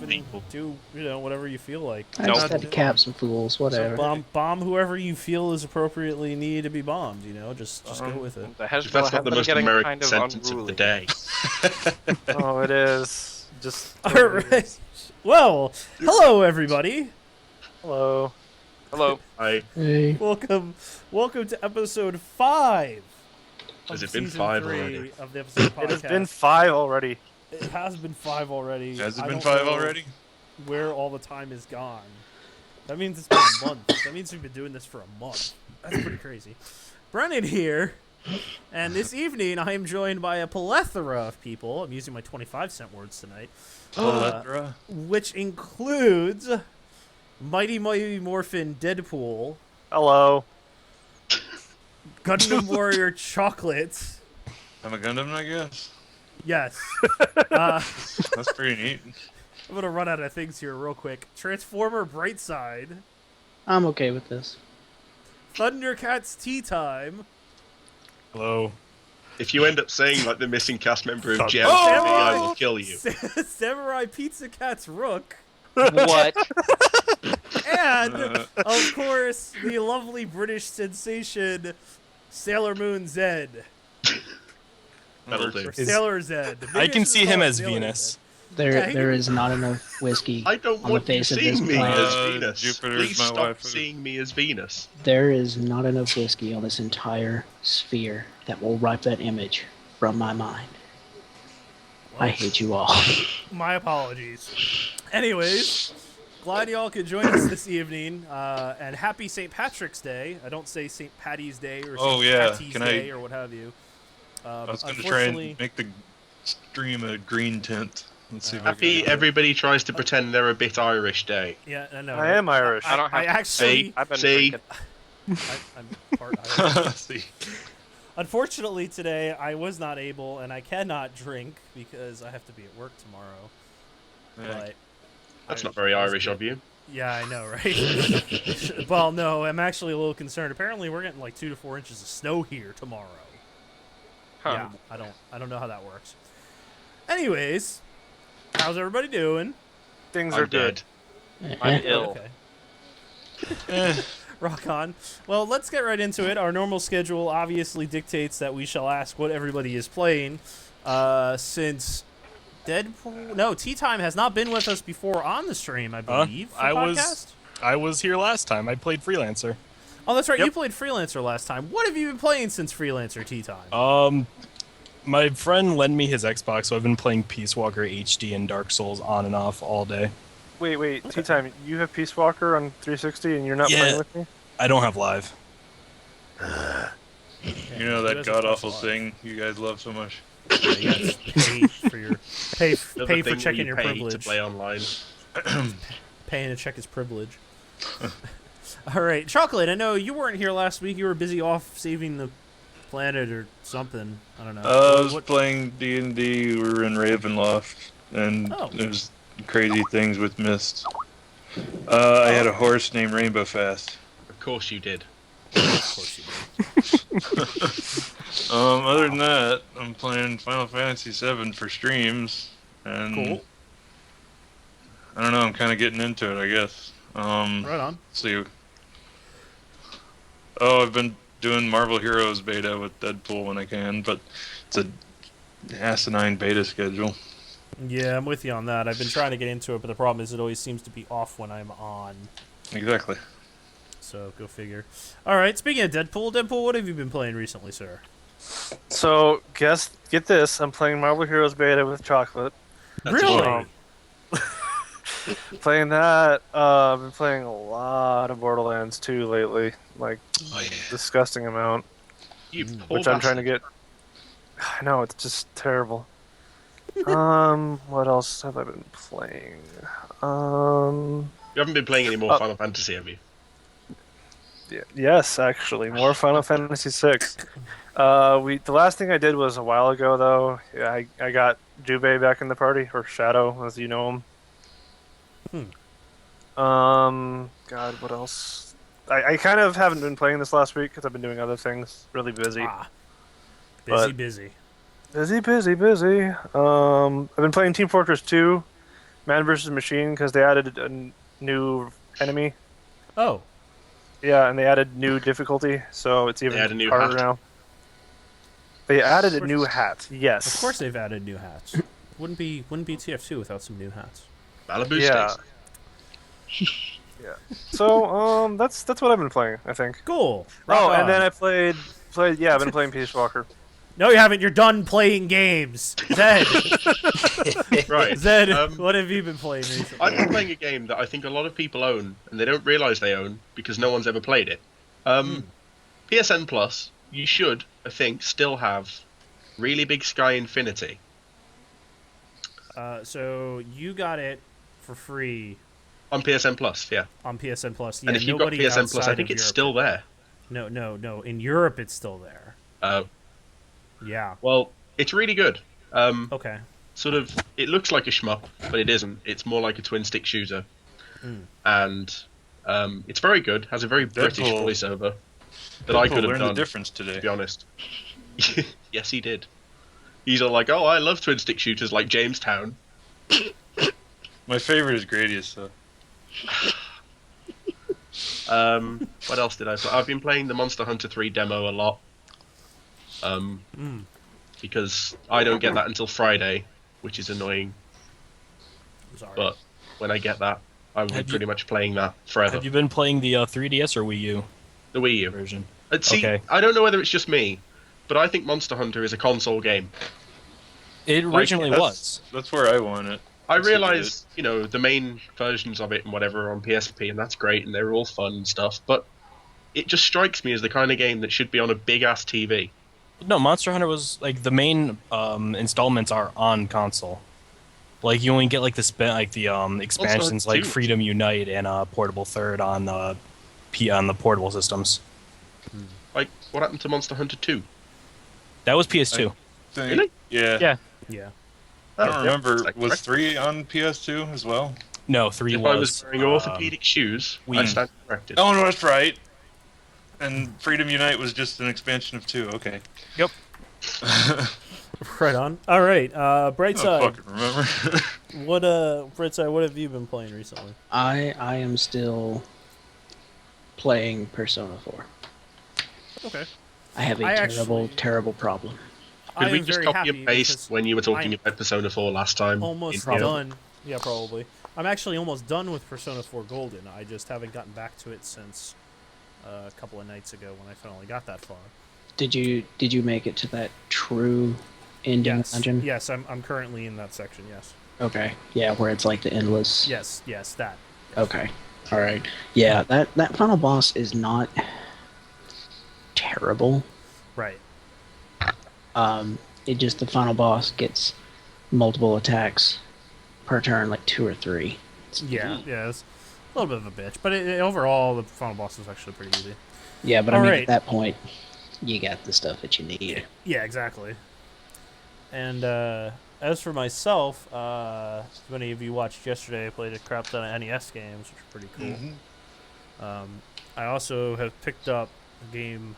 can do whatever you feel like. I just had to cap some fools, whatever. So bomb whoever you feel is appropriately need to be bombed. Just go with it. That's not the most American sentence of the day. Oh, it is. Just all right. Well, hello everybody. Hello. Hello. Hi. Hey. Welcome to episode 5. Has it been 5 already? Of the episode podcast. It has been 5 already. It has been 5 already. Has it been 5 already? Where all the time is gone. That means it's been a month. That means we've been doing this for a month. That's pretty crazy. Brennan here, and this evening I am joined by a plethora of people. I'm using my 25-cent words tonight. Plethora? Which includes Mighty Morphin Deadpool. Hello. Gundam Warrior Chocolate. I'm a Gundam, I guess. Yes. That's pretty neat. I'm going to run out of things here real quick. Transformer Brightside. I'm okay with this. Thundercats Tea Time. Hello. If you end up saying like the missing cast member of Gem to me, I will kill you. Samurai Pizza Cat's Rook. What? And, of course, the lovely British sensation, Sailor Moon Zed. That'll do. Or Sailor Zed. Maybe I can see him as Sailor Venus. Zed. There is not enough whiskey I don't on the want you face of this seeing me planet. as Venus. Jupiter's Please my stop wife. seeing me as Venus. There is not enough whiskey on this entire sphere that will wipe that image from my mind. I hate you all. My apologies. Anyways, glad y'all could join us this evening, and happy St. Patrick's Day. I don't say St. Patty's Day or St. Patty's Day or what have you. I was going to try and make the stream a green tint. Let's see if Happy everybody tries to pretend they're a bit Irish Day. Yeah, I know. I am Irish. I don't have actually. I've been drinking. I'm part Irish. See. Unfortunately, today I was not able, and I cannot drink because I have to be at work tomorrow. Yeah. But That's not very Irish of you. yeah, I know, right? Well, no, I'm actually a little concerned. Apparently, we're getting like 2 to 4 inches of snow here tomorrow. Huh. Yeah, I don't know how that works. Anyways, how's everybody doing? Things I'm are good. dead. I'm ill. Okay. Rock on. Well, let's get right into it. Our normal schedule obviously dictates that we shall ask what everybody is playing, since Tea Time has not been with us before on the stream, I believe. I was here last time. I played Freelancer. Oh, that's right. Yep. You played Freelancer last time. What have you been playing since Freelancer Tea Time? My friend lent me his Xbox, so I've been playing Peace Walker HD and Dark Souls on and off all day. Wait. Tea Time, you have Peace Walker on 360 and you're not playing with me? I don't have live. You know that god-awful thing you guys love so much? Yeah, you guys pay for checking your pay privilege. to play online. Paying to check his privilege. All right, Chocolate. I know you weren't here last week. You were busy off saving the planet or something. I don't know. I was playing D&D. We were in Ravenloft, and Oh. there's crazy things with Mist. I had a horse named Rainbow Fast. Of course you did. Of course you did. Other than that, I'm playing Final Fantasy VII for streams, and Cool. I don't know. I'm kind of getting into it, I guess. Right on. Let's see. Oh, I've been doing Marvel Heroes beta with Deadpool when I can, but it's a asinine beta schedule. Yeah, I'm with you on that. I've been trying to get into it, but the problem is it always seems to be off when I'm on. Exactly. So, go figure. All right, speaking of Deadpool, what have you been playing recently, sir? So, get this. I'm playing Marvel Heroes Beta with Chocolate. That's Really? fine. Playing that. I've been playing a lot of Borderlands 2 lately. Like, disgusting amount. You poor Which I'm trying to bastard. get... I know, it's just terrible. What else have I been playing? You haven't been playing any more Final Fantasy, have you? Yes, actually, more Final Fantasy VI. The last thing I did was a while ago, though. Yeah, I got Jubei back in the party, or Shadow, as you know him. God, what else? I kind of haven't been playing this last week because I've been doing other things. Really busy. Busy. Busy. I've been playing Team Fortress 2. Man vs. Machine because they added a new enemy. Oh, Yeah, and they added new difficulty, so it's even added a new harder hat. now. They added a new hat. Yes. of course they've added new hats. Wouldn't be TF2 without some new hats. Malibu Yeah. States. Yeah. So that's what I've been playing. I think. Cool. Rock Oh, on. and then I played. Yeah, I've been playing Peace Walker. No, you haven't. You're done playing games. Zed. Right. Zed, what have you been playing recently? I've been playing a game that I think a lot of people own, and they don't realise they own because no one's ever played it. PSN Plus, you should, I think, still have Really Big Sky Infinity. So you got it for free On PSN Plus, yeah. on PSN Plus. Yeah, And if you've got nobody PSN Plus, outside I think of it's Europe. still there. No. In Europe, it's still there. Yeah. Well, it's really good. Okay. Sort of, it looks like a shmup, but it isn't. It's more like a twin-stick shooter. And it's very good. Has a very British Deadpool. voiceover that I could have learned done, the difference today. to be honest. Yes, he did. He's all like, oh, I love twin-stick shooters like Jamestown. My favorite is Gradius, though. What else did I play? I've been playing the Monster Hunter 3 demo a lot. Because I don't get that until Friday, which is annoying. I'm sorry. But when I get that, I will be Have you- pretty much playing that forever. Have you been playing the 3DS or Wii U The Wii U. version? See, Okay. I don't know whether it's just me, but I think Monster Hunter is a console game. It originally was. That's where I want it. I That's what it realise, the main versions of it and whatever are on PSP, and that's great, and they're all fun and stuff, but it just strikes me as the kind of game that should be on a big-ass TV. No, Monster Hunter was like the main installments are on console. Like you only get like the expansions like 2. Freedom Unite and Portable Third on the portable systems. Like, what happened to Monster Hunter 2? That was PS2. Really? Yeah. Yeah. Yeah. I don't remember. That's Was correct. 3 on PS2 as well? No, 3 If was. I was wearing orthopedic shoes, I Wii. stand corrected. Oh, no, that's right. And Freedom Unite was just an expansion of 2. Okay. Yep. Right on. All right. I don't Brightside. fucking remember. Brightside, what have you been playing recently? I am still playing Persona 4. Okay. I have a I terrible, actually- terrible problem. Could I we am just very copy happy and paste because when you were talking I'm about Persona 4 last time? almost in here? done. Yeah, probably. I'm actually almost done with Persona 4 Golden. I just haven't gotten back to it since a couple of nights ago when I finally got that far. Did you make it to that true ending Yes. dungeon? Yes, I'm currently in that section. Yes. Okay. Yeah, where it's like the endless. Yes. That. Okay. All right. Yeah, that final boss is not terrible. Right. It just the final boss gets multiple attacks per turn, like 2 or 3. Yeah. It's a little bit of a bitch, but overall the final boss is actually pretty easy. Yeah, but I All mean right. at that point, you got the stuff that you need. Yeah, exactly. And as for myself, as many of you watched yesterday, I played a crap ton of NES games, which are pretty cool. I also have picked up a game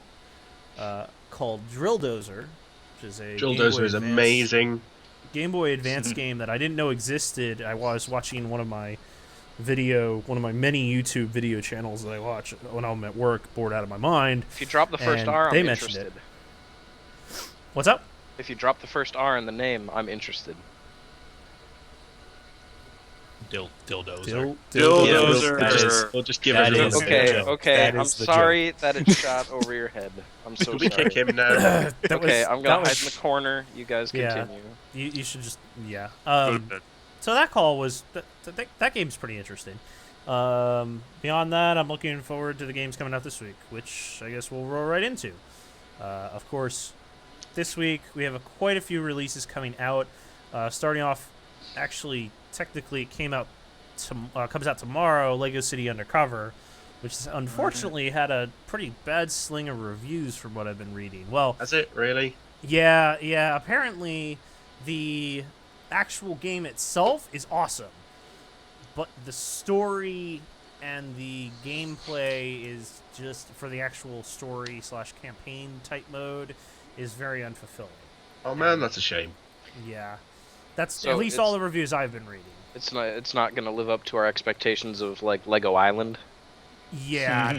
called Drill Dozer, which is a Drill Game Boy Dozer is Advance- amazing. Game Boy Advance game that I didn't know existed. I was watching one of my many YouTube video channels that I watch when I'm at work, bored out of my mind. If you drop the first And R, they I'm mentioned interested. What's up? If you drop the first R in the name, I'm interested. Dildozer. Dildozer. Yeah, we'll just give that everyone is a the Okay, joke. okay. That I'm is the sorry that it shot over your head. I'm so we sorry. kick him now. Okay, I'm gonna hide in the corner. You guys Yeah. continue. You should just yeah. Go to bed. So that call was that game's pretty interesting. Beyond that, I'm looking forward to the games coming out this week, which I guess we'll roll right into. Of course, this week we have quite a few releases coming out. Starting off, actually, technically, it comes out tomorrow. Lego City Undercover, which unfortunately had a pretty bad sling of reviews from what I've been reading. Well, That's it, really? yeah. Apparently, the actual game itself is awesome, but the story and the gameplay is just for the actual story / campaign type mode is very unfulfilling. Oh man, that's a shame. Yeah, That's So at least all the reviews I've been reading. It's not going to live up to our expectations of like Lego Island. Yeah,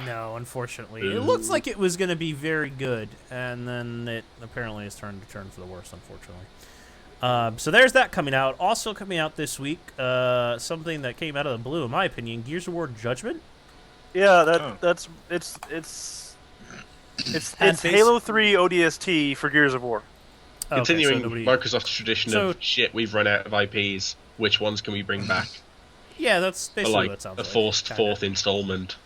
no, unfortunately. It looks like it was going to be very good, and then it apparently has turned for the worse, unfortunately. So there's that coming out. Also coming out this week, something that came out of the blue, in my opinion, Gears of War Judgment. Yeah, it's Halo 3 ODST for Gears of War. Continuing Microsoft's tradition of shit, we've run out of IPs. Which ones can we bring back? Yeah, that's basically what it sounds like. A forced fourth installment.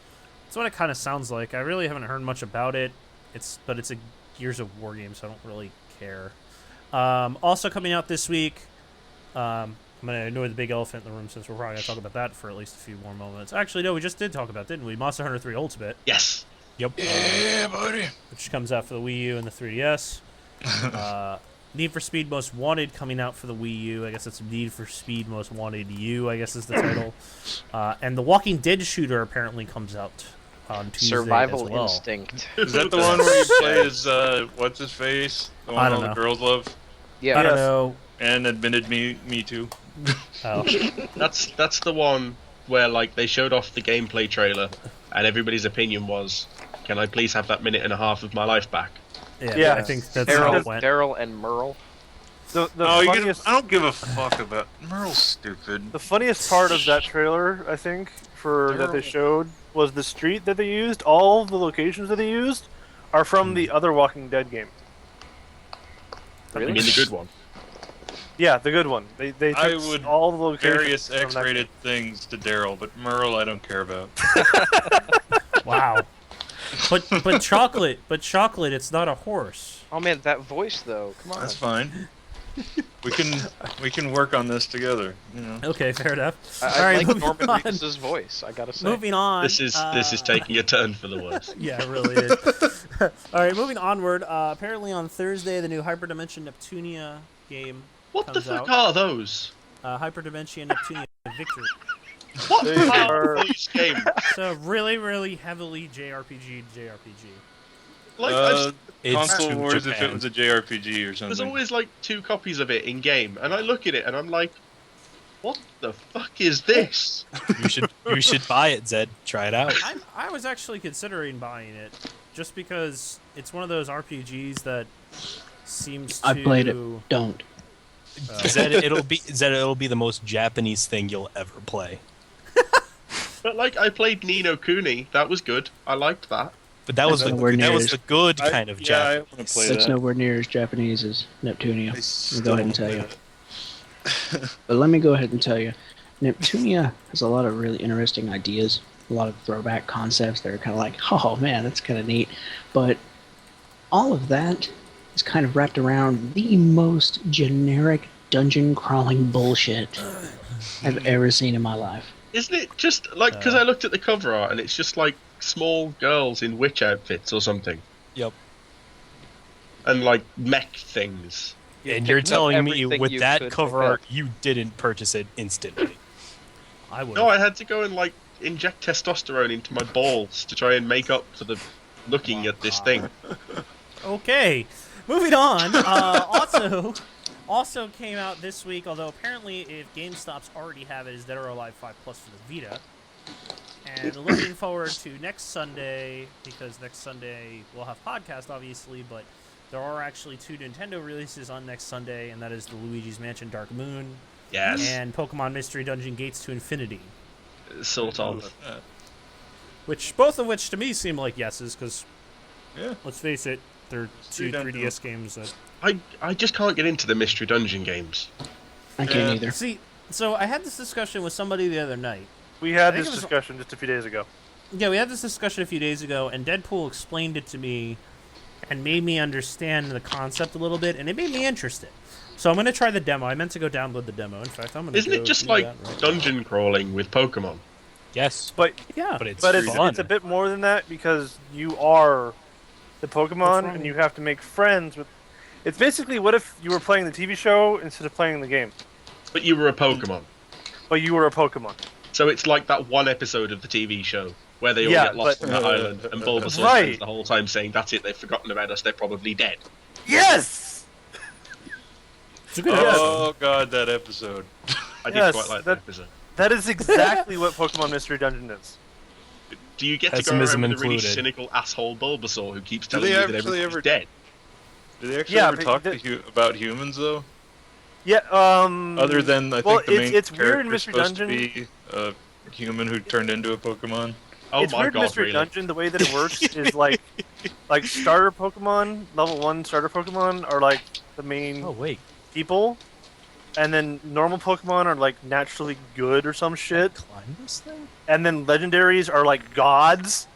That's what it kind of sounds like. I really haven't heard much about it. But it's a Gears of War game, so I don't really care. Also coming out this week, I'm going to annoy the big elephant in the room since we're probably going to talk about that for at least a few more moments. Actually, no, we just did talk about it, didn't we? Monster Hunter 3 Ultimate. Yes. Yep. Yeah, buddy. Which comes out for the Wii U and the 3DS. Need for Speed Most Wanted coming out for the Wii U. I guess it's Need for Speed Most Wanted U, I guess is the title. And the Walking Dead shooter apparently comes out on Tuesday Survival as well. Instinct. Is that the one where you play as what's his face? The one all the girls love. Yeah. I don't know. And admitted me too. Oh. That's the one where like they showed off the gameplay trailer, and everybody's opinion was, "Can I please have that minute and a half of my life back?" Yeah, I think that's how it went. Daryl and Merle. I don't give a fuck about Merle's stupid. The funniest part of that trailer, I think, that they showed was the street that they used. All the locations that they used are from the other Walking Dead game. Really? You mean the good one? Yeah, the good one. They took all the locations. Various X-rated things to Daryl, but Merle I don't care about. Wow. But chocolate, it's not a horse. Oh man, that voice though. Come on. That's fine. We can work on this together. You know. Okay, fair enough. I like Norman Reedus' voice. I gotta say. Moving on. This is taking a turn for the worse. Yeah, it really is. All right, moving onward. Apparently on Thursday, the new Hyperdimension Neptunia game What the comes fuck out. are those? Hyperdimension Neptunia Victory. What They are are- these games? So really, really heavily JRPG. Like, Console to Wars if Japan. it was a JRPG or something. there's always like 2 copies of it in game, and I look at it and I'm like, what the fuck is this? You should buy it, Zed. Try it out. I was actually considering buying it, just because it's one of those RPGs that seems to. I played it. Don't. Zed, it'll be the most Japanese thing you'll ever play. But like, I played Ni no Kuni. That was good. I liked that. But that was the good kind of I Japanese. want to play That's that. nowhere near as Japanese as Neptunia. I Let me go ahead and tell still you. want But let me go ahead and tell you, Neptunia has a lot of really interesting ideas, a lot of throwback concepts that are kind of like, oh man, that's kind of neat. But all of that is kind of wrapped around the most generic dungeon crawling bullshit I've ever seen in my life. Isn't it just like, because I looked at the cover art and it's just like small girls in witch outfits or something, Yep. and like mech things. And you're picked up telling me everything with you that could cover pick up. art, you didn't purchase it instantly. I would. No, I had to go and like inject testosterone into my balls to try and make up for the looking at this thing. Okay, moving on. Also came out this week, although apparently if GameStop's already have it, is Dead or Alive 5 Plus for the Vita. And looking forward to next Sunday, because next Sunday we'll have podcast, obviously, but there are actually 2 Nintendo releases on next Sunday, and that is the Luigi's Mansion Dark Moon Yes, and Pokemon Mystery Dungeon Gates to Infinity. sort of. Both of which to me seem like yeses, because Yeah. let's face it, they're 2 Nintendo. 3DS games that... I just can't get into the Mystery Dungeon games. I can't either. See, so I had this discussion with somebody the other night. We had I think this it was- discussion just a few days ago. Yeah, we had this discussion a few days ago, and Deadpool explained it to me and made me understand the concept a little bit, and it made me interested. So I'm going to try the demo. I meant to go download the demo. In fact, I'm going to Isn't it just like dungeon crawling with Pokemon? Yes, But Yeah. but it's it's fun. a bit more than that because you are the What's Pokemon wrong? and you have to make friends with. It's basically what if you were playing the TV show instead of playing the game, But you were a Pokemon. but you were a Pokemon. So it's like that one episode of the TV show where they all Yeah, get lost but- on that island and Bulbasaur Right. spends the whole time saying, that's it, they've forgotten about us, they're probably dead. Yes. It's a good episode. Oh god, that episode. I did quite like that episode. That is exactly what Pokemon Mystery Dungeon is. Do you get to go Pessimism around with a really included. cynical asshole Bulbasaur who keeps Do telling they you that actually everybody's ever- dead? Do they actually Yeah, ever but talk the- about humans though? Yeah. Other than I think well, the main it's weird in character's Mystery supposed Dungeon. to be a human who turned into a Pokemon. Oh It's my weird in god, Mystery really? Dungeon. The way that it works is like starter Pokemon, level 1 starter Pokemon are like the main Oh wait, people, and then normal Pokemon are like naturally good or some shit, climb this thing? and then legendaries are like gods,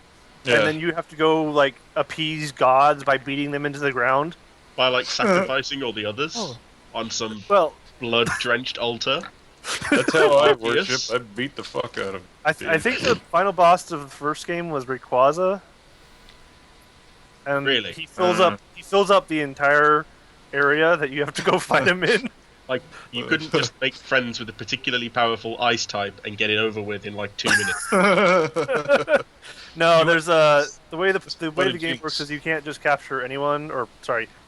Yeah. and then you have to go like appease gods by beating them into the ground. By like sacrificing all the others Oh. on some Well, blood-drenched altar. That's how I Obvious. worship. I beat the fuck out of. I think the final boss of the first game was Rayquaza, and Really? he fills up the entire area that you have to go fight him in. Like, you couldn't just make friends with a particularly powerful ice type and get it over with in like 2 minutes. No, there's the way the What way a the game jinx. works is you can't just capture anyone or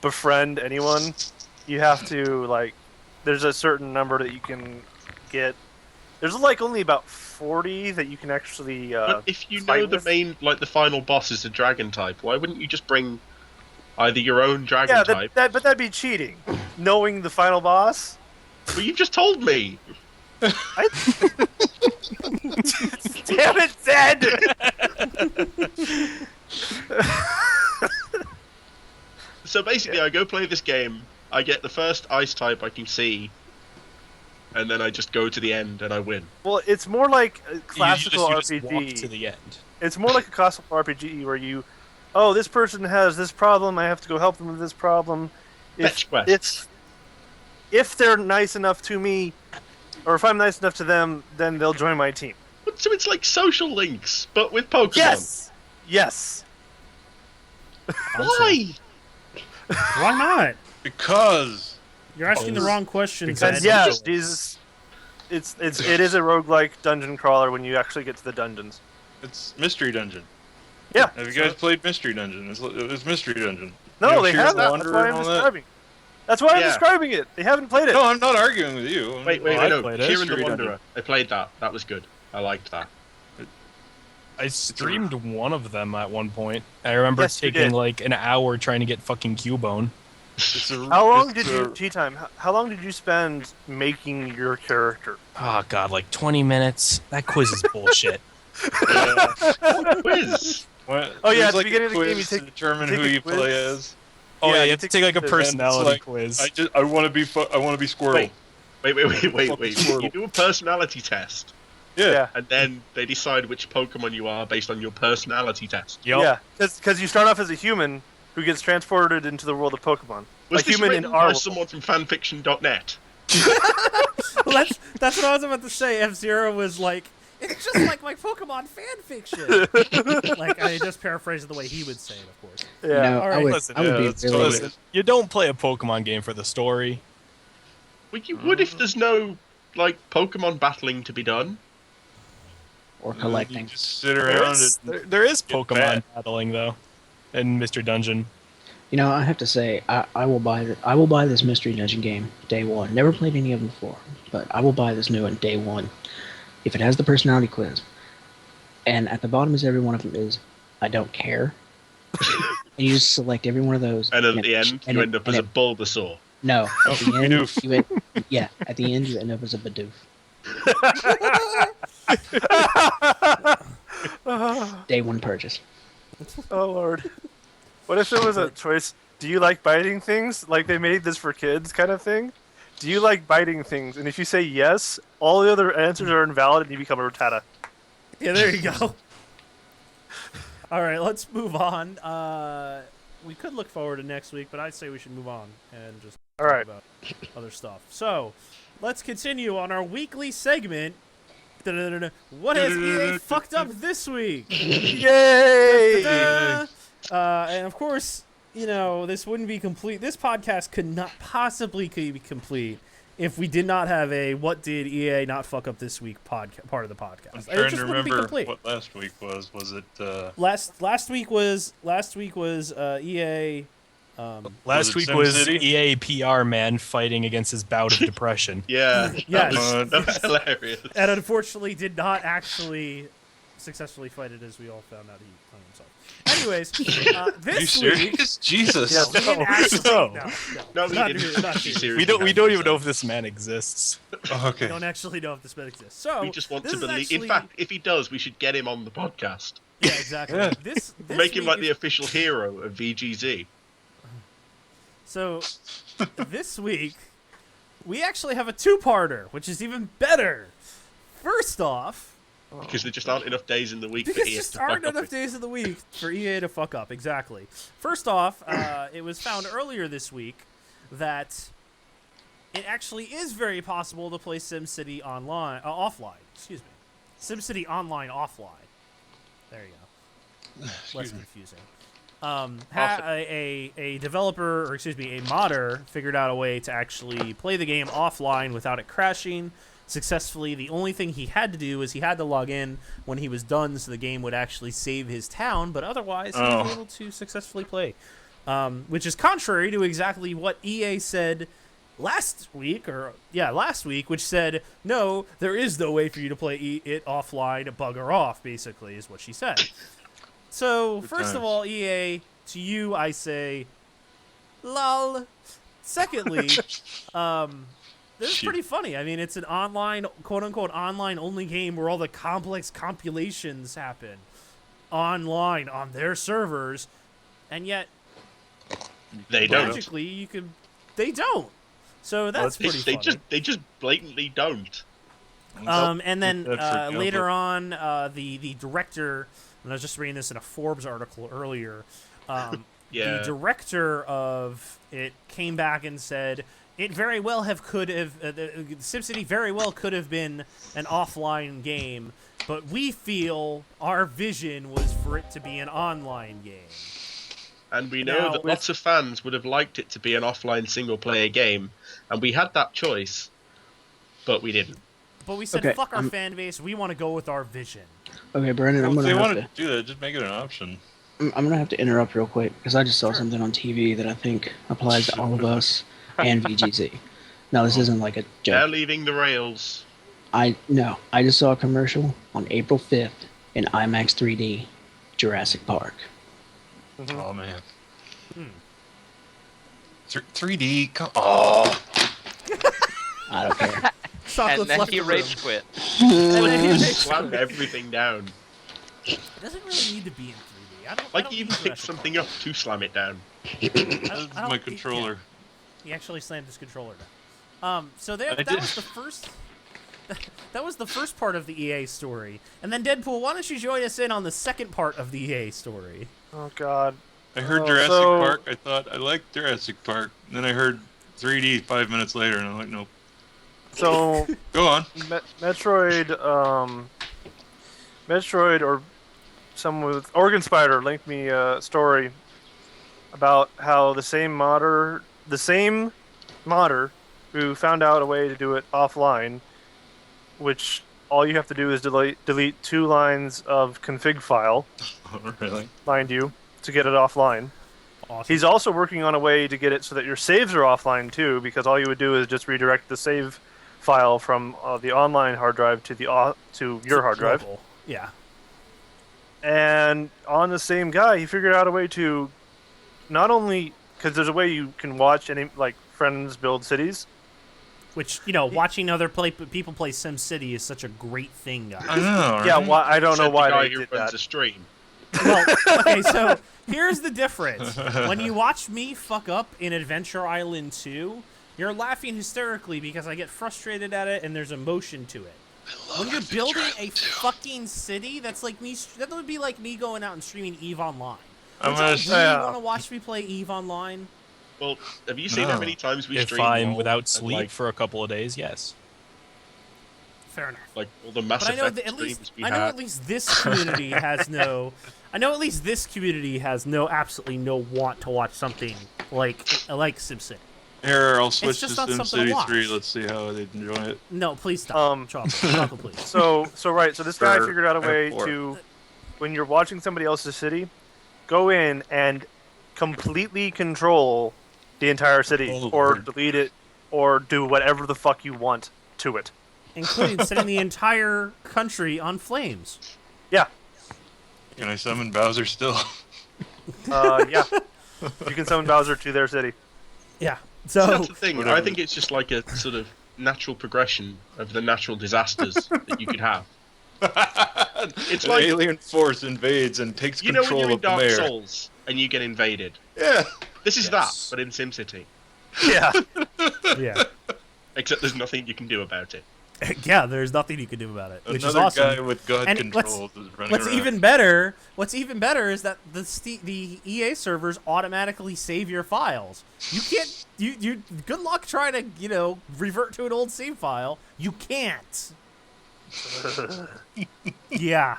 befriend anyone. You have to like there's a certain number that you can get. There's like only about 40 that you can actually But if you fight know the with. main, like the final boss is a dragon type, why wouldn't you just bring either your own dragon Yeah, type? but that'd be cheating. Knowing the final boss. Well, you just told me. Damn it, Zed! So basically, I go play this game, I get the first ice type I can see, and then I just go to the end and I win. Well, it's more like a You classical just RPG. walk to the end. It's more like a classical RPG where this person has this problem, I have to go help them with this problem. Fetch quests. If they're nice enough to me, or if I'm nice enough to them, then they'll join my team. So it's like social links, but with Pokemon. Yes! Why? Why not? Because You're asking the wrong question, Because Zed. Yeah, Jesus. It is a roguelike dungeon crawler when you actually get to the dungeons. it's Mystery Dungeon. Yeah. Have you guys played Mystery Dungeon? It's Mystery Dungeon. No, You know, they Fear haven't. That's Wanderer why and I'm all that? describing. That's why I'm Yeah. describing it. They haven't played it. No, I'm not arguing with you. Wait, I no. played it. Kieran the Mystery Wanderer. Dungeon. I played that. That was good. I liked that. I streamed one of them at one point. I remember Yes, you taking did. like an hour trying to get fucking Cubone. It's a- How long it's did a- you tea time? How long did you spend making your character? Oh god, like 20 minutes. That quiz is bullshit. Quiz. What? Oh, yeah, There's at the like beginning a of the game, quiz you to take- determine take who a you quiz. play as. Oh Yeah, yeah, you you have to take take like a the- personality like- quiz. I want to be Squirtle. Wait. Fucking Squirtle. You do a personality test, Yeah. and then they decide which Pokemon you are based on your personality test. Yep. Yeah, because you start off as a human who gets transported into the world of Pokemon. Was a this human written in by our world. someone from fanfiction.net? Well, that's what I was about to say. F-Zero was like, it's just like my Pokemon fan fiction. Like, I just paraphrased the way he would say it, of course. Yeah. No, all I right. would, Listen, I would yeah, be that's really. totally- Listen, you don't play a Pokemon game for the story. Well, you would if there's no like Pokemon battling to be done. Or You collecting. just sit There around is, and there is get Pokemon bad. battling though, in Mr. Dungeon. You know, I have to say, I will buy this Mystery Dungeon game day one. Never played any of them before, but I will buy this new one day one if it has the personality quiz. And at the bottom of every one of them is, I don't care. And you just select every one of those. And at the it- end, and you it- end up and as a it- Bulbasaur. No, at the end, Bidoof. at the end you end up as a Bidoof. Day one purchase. Oh Lord. What if it was a choice? Do you like biting things? Like they made this for kids kind of thing? Do you like biting things? And if you say yes, all the other answers are invalid and you become a Rattata. Yeah, there you go. All right, let's move on. We could look forward to next week, but I'd say we should move on and just All right. talk about other stuff. So, let's continue on our weekly segment. Da-da-da-da. What has EA fucked up this week? Yay! Da-da! And of course, you know, this wouldn't be complete. This podcast could not possibly be complete if we did not have a "What did EA not fuck up this week" part of the podcast. I'm It trying just to wouldn't be remember complete. what last week was. Was it? Last week was EA Last Was it week was SimCity? EA PR man fighting against his bout of depression. Yeah, Yes. that was hilarious. And unfortunately did not actually successfully fight it, as we all found out he hung himself. Anyways, Are you this week... serious? Jesus. Yeah, He didn't actually... No. No, No, not, he didn't. not He serious. seriously We don't had even know himself. if this man exists. Oh, We okay. don't actually know if this man exists. So, We just want this to is believe. actually- In fact, if he does, we should get him on the podcast. Yeah, exactly. Yeah. This Make him week like the is- official hero of VGZ. So, this week, we actually have a two-parter, which is even better. First off, Because there just aren't enough days in the week for because EA just to aren't fuck up enough it. days of the week for EA to fuck up. Exactly. First off, it was found earlier this week that it actually is very possible to play SimCity offline. Excuse me. SimCity Online offline. There you go. Less confusing. A developer, or excuse me, a modder figured out a way to actually play the game offline without it crashing successfully. The only thing he had to do was he had to log in when he was done, so the game would actually save his town. But otherwise, he was able to successfully play, which is contrary to exactly what EA said last week, which said, no, there is no way for you to play it offline, bugger off, basically, is what she said. So, first of times. all, EA, to you, I say, lol. Secondly, this is Shit. pretty funny. I mean, it's an online, quote-unquote, online-only game where all the complex compilations happen online on their servers, and yet, They don't. magically, they don't. So that's They, pretty funny. they just blatantly don't. And then That's for later example. on, the director, and I was just reading this in a Forbes article earlier, Yeah. the director of it came back and said it very well SimCity very well could have been an offline game, but we feel our vision was for it to be an online game. And we know Now, that with- lots of fans would have liked it to be an offline single-player game, and we had that choice, but we didn't. But we said, Okay, fuck our fan base, we want to go with our vision. Okay, Brendan, Well, if they I'm want gonna to do that, just make it an option. have to interrupt real quick because I just saw Sure. something on TV that I think applies to all of us and VGZ. Now, this isn't like a They're joke. leaving the rails. I just saw a commercial on April 5th in IMAX 3D, Jurassic Park. Oh man. Hmm. 3D. Oh. I don't care. Chocolate's And then left he the rage room. quit. And then he rage Slammed quit. everything down. It doesn't really need to be in 3D. I don't Like need he even picked Jurassic something Park. up to slam it down. That's my controller. He actually slammed his controller down. So that I did. was the first. That was the first part of the EA story, and then Deadpool. Why don't you join us in on the second part of the EA story? Oh God. I heard Oh, Jurassic so- Park. I thought I liked Jurassic Park. And then I heard 3D 5 minutes later, and I'm like, nope. So Go on. Metroid, or someone with Organ Spider linked me a story about how the same modder who found out a way to do it offline, which all you have to do is delete 2 lines of config file, Really? mind you, to get it offline. Awesome. He's also working on a way to get it so that your saves are offline too, because all you would do is just redirect the save file from the online hard drive to your hard drive. Local. Yeah. And on the same guy, he figured out a way to not only because there's a way you can watch any like friends build cities. Which, watching other people play SimCity is such a great thing, guys. I know. Right? Yeah, I don't know Said why the guy they who did runs that. a stream. Well, okay, so here's the difference. When you watch me fuck up in Adventure Island 2, you're laughing hysterically because I get frustrated at it and there's emotion to it. When you're building a fucking city, that would be like me going out and streaming EVE Online. I'm Would gonna you say, really want to watch me play EVE Online? Well, have you seen No. how many times we If stream I'm WoW without and, sleep like, for a couple of days, yes. Fair enough. like all the Mass But I know Effect that at streams least we I know had? at least this community has no. I know at least this community has absolutely no want to watch something like SimCity. here, I'll switch to just not something to SimCity watch. 3. Let's see how they enjoy it. No, please stop. Chocolate, please. So this guy For figured out a way F4. to, when you're watching somebody else's city, go in and completely control the entire city, Oh, or Lord. delete it, or do whatever the fuck you want to it. including setting the entire country on flames. Yeah, Can I summon Bowser still? yeah. You can summon Bowser to their city. Yeah. So So that's the thing. Whatever. I think it's just like a sort of natural progression of the natural disasters that you could have. It's An like alien force invades and takes you know when control you're in of the Dark mayor. Souls and you get invaded. Yeah. This is Yes. that, but in SimCity. Yeah. yeah, Except there's nothing you can do about it. yeah. There's nothing you can do about it, which is Another awesome. guy with God And controls is running What's around. even better? What's even better is that the EA servers automatically save your files. You can't. You. Good luck trying to revert to an old save file. You can't. Yeah.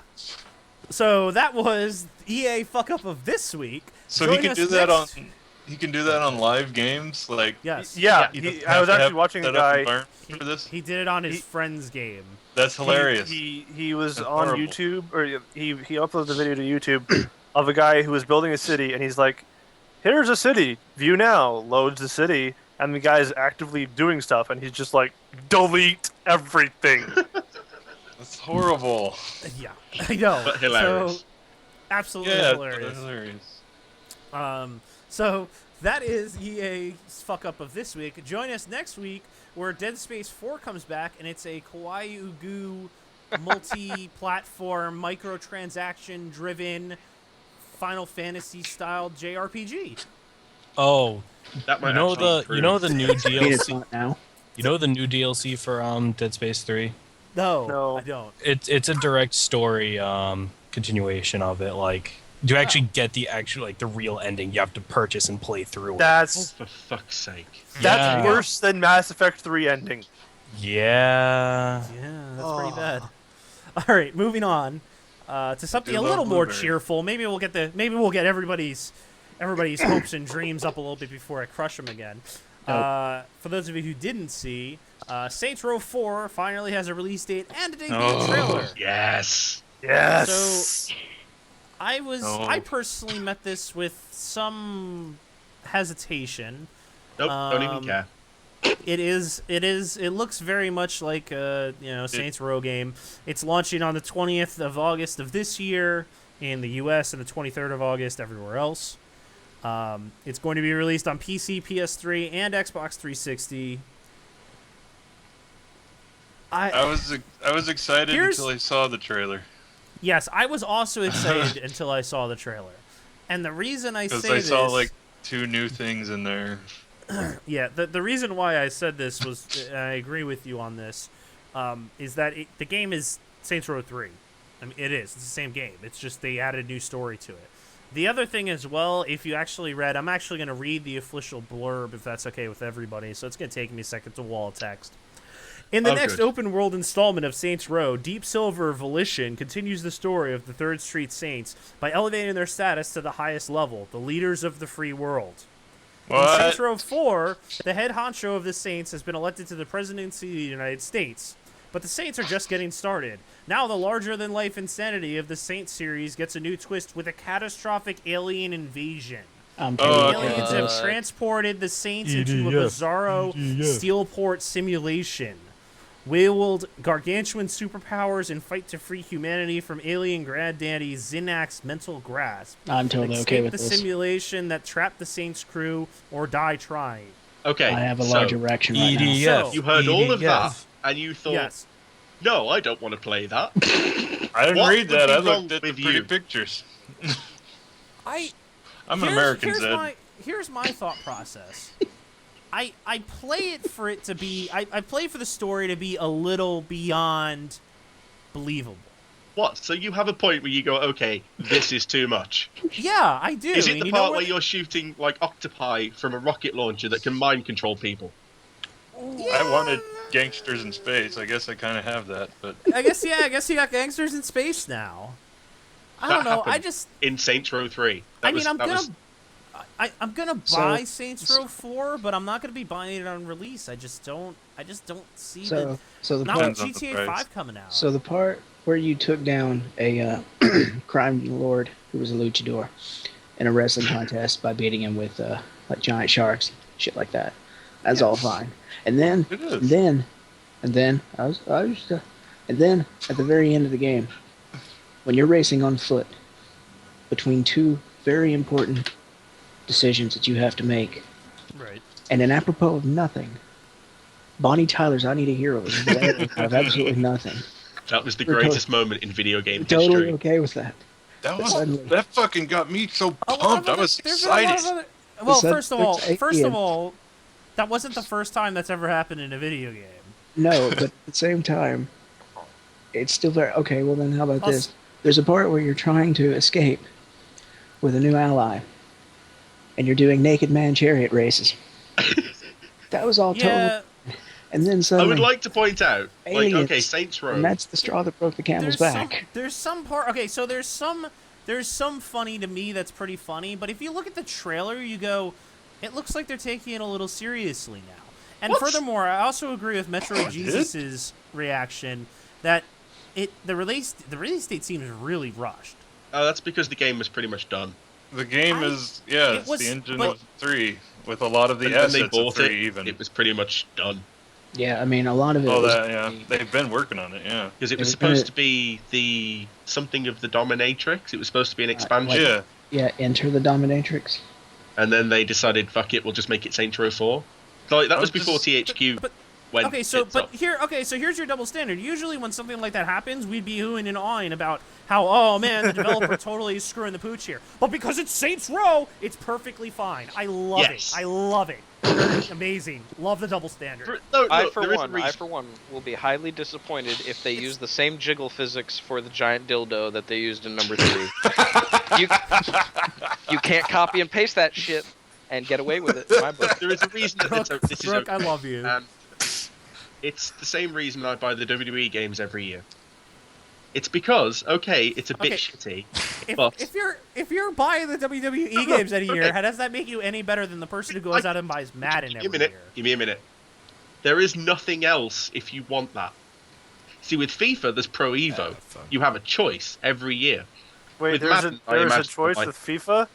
So that was EA fuck up of this week. So Join he can us do that next- on. He can do that on live games, like. Yes. Yeah, he he, doesn't I have was to actually have watching a set up guy. environment He, for this. he did it on his He- friend's game. That's hilarious. He was That's on horrible. YouTube, or he uploaded the video to YouTube of a guy who was building a city, and he's like, "Here's a city. View now." Loads the city, and the guy's actively doing stuff, and he's just like, "Delete everything." That's horrible. Yeah, I know. But hilarious. So, absolutely Yeah, hilarious. hilarious. So that is EA's fuck up of this week. Join us next week where Dead Space 4 comes back, and it's a Kawaii Ugu multi-platform, microtransaction-driven, Final Fantasy-style JRPG. Oh, That might you know actually the new I mean, it's DLC. not now. You know the new DLC for Dead Space 3. No, I don't. It's a direct story continuation of it. Like to actually get the actual the real ending, you have to purchase and play through it. That's For fuck's sake. that's Yeah. worse than Mass Effect 3 ending. Yeah. Yeah, that's pretty bad. All right, moving on to something do a love little more Blueberry. cheerful. Maybe we'll get everybody's hopes and dreams up a little bit before I crush them again. For those of you who didn't see, Saints Row 4 finally has a release date and a debut Oh. trailer. Yes. Yes. I personally met this with some hesitation. Nope, don't even Um, care. It looks very much like a Saints Row game. It's launching on the 20th of August of this year in the US and the 23rd of August everywhere else. It's going to be released on PC, PS3, and Xbox 360. I was excited Here's- until I saw the trailer Yes, I was also excited until I saw the trailer. And the reason I because say I saw this, like 2 new things in there. yeah, the reason why I said this was, and I agree with you on this, is that the game is Saints Row 3. I mean, it is. It's the same game. It's just they added a new story to it. The other thing as well, if you actually read, I'm actually going to read the official blurb if that's okay with everybody, so it's going to take me a second to wall text. In the next Good. open world installment of Saints Row, Deep Silver Volition continues the story of the 3rd Street Saints by elevating their status to the highest level, the leaders of the free world. In What? Saints Row 4, the head honcho of the Saints has been elected to the presidency of the United States. But the Saints are just getting started. Now the larger-than-life insanity of the Saints series gets a new twist with a catastrophic alien invasion. I'm Oh, totally okay. Aliens okay. have transported the Saints into a bizarro steelport simulation. Wield gargantuan superpowers and fight to free humanity from alien granddaddy Zinak's mental grasp. I'm totally Escape okay with the this. simulation that trapped the Saints crew or die trying. Okay. I have a so large erection right now. EDF. So- You heard all of EDF. that, and you thought, Yes. no, I don't want to play that. I didn't What read would that. be I wrong looked at the with pretty you? pictures. I I'm an American, here's Zed. here's my thought process. I play it for it to be I play for the story to be a little beyond believable. What? So you have a point where you go, okay, this is too much. Yeah, I do. Is it and the you know part what? where you're shooting like octopi from a rocket launcher that can mind control people? I wanted gangsters in space. I guess I kind of have that, but I guess you got gangsters in space now. I That don't know. I happened just in Saints Row 3. I'm gonna So- buy Saints Row 4, but I'm not gonna be buying it on release. I just don't see So, so the not part, with Depends on the GTA price. 5 coming out. so the part where you took down a crime lord who was a luchador, in a wrestling contest by beating him with like giant sharks, shit like that. That's all fine. And then, It is. and then and then at the very end of the game, when you're racing on foot between two very important decisions that you have to make, Right. and in apropos of nothing, Bonnie Tyler's "I Need a Hero" is blaring out of absolutely nothing. That was the We're greatest moment in video game Totally history. okay with that. That fucking got me so A lot of pumped. I other- was there's been a lot of excited. other- Well, That's- first yeah. of all, that wasn't the first time that's ever happened in a video game. No, but at the same time, it's still very okay. Well, then how about Plus- this? There's a part where you're trying to escape with a new ally, and you're doing naked man chariot races. That was all Yeah, total. And then I suddenly, would like to point out, like, aliens, okay, Saints Row. and that's the straw that broke the camel's back. There's some part. Okay, so there's some funny to me that's pretty funny. But if you look at the trailer, you go, it looks like they're taking it a little seriously now. And furthermore, I also agree with Metro Jesus's reaction that the release date seems really rushed. Oh, that's because the game was pretty much done. The game is, it's was- the engine but- of 3, with a lot of the And when they assets of bought 3 it, even. it was pretty much done. Yeah, I mean, a lot of it. Oh, was, that, yeah. They've been working on it, yeah. Because it It was was supposed gonna- to be the something of the Dominatrix. It was supposed to be an expansion. Yeah. yeah, Enter the Dominatrix. And then they decided, fuck it, we'll just make it Saints Row 4. Like, that was I'm just- before THQ but- went Okay, so tits up. so here's your double standard. Usually when something like that happens, we'd be oohing and awing about how, oh man, the developer totally is screwing the pooch here. But because it's Saints Row, it's perfectly fine. I love Yes. it. I love it. They're amazing. Love the double standard. No, I look, for there is a one, reason. will be highly disappointed if they use the same jiggle physics for the giant dildo that they used in number 3. you can't copy and paste that shit and get away with it. In my book. There is a reason that this is Brooke, I okay. love you. And it's the same reason I buy the WWE games every year. It's because, okay, it's a bit Okay. shitty. but- If you're buying the WWE Look, games any year, okay. how does that make you any better than the person who goes out and buys Madden Give me a every minute. year? Give me a minute. There is nothing else if you want that. See, with FIFA, there's Pro Evo. You have a choice every year. Wait, With there's Madden, I a imagine, choice like- with FIFA?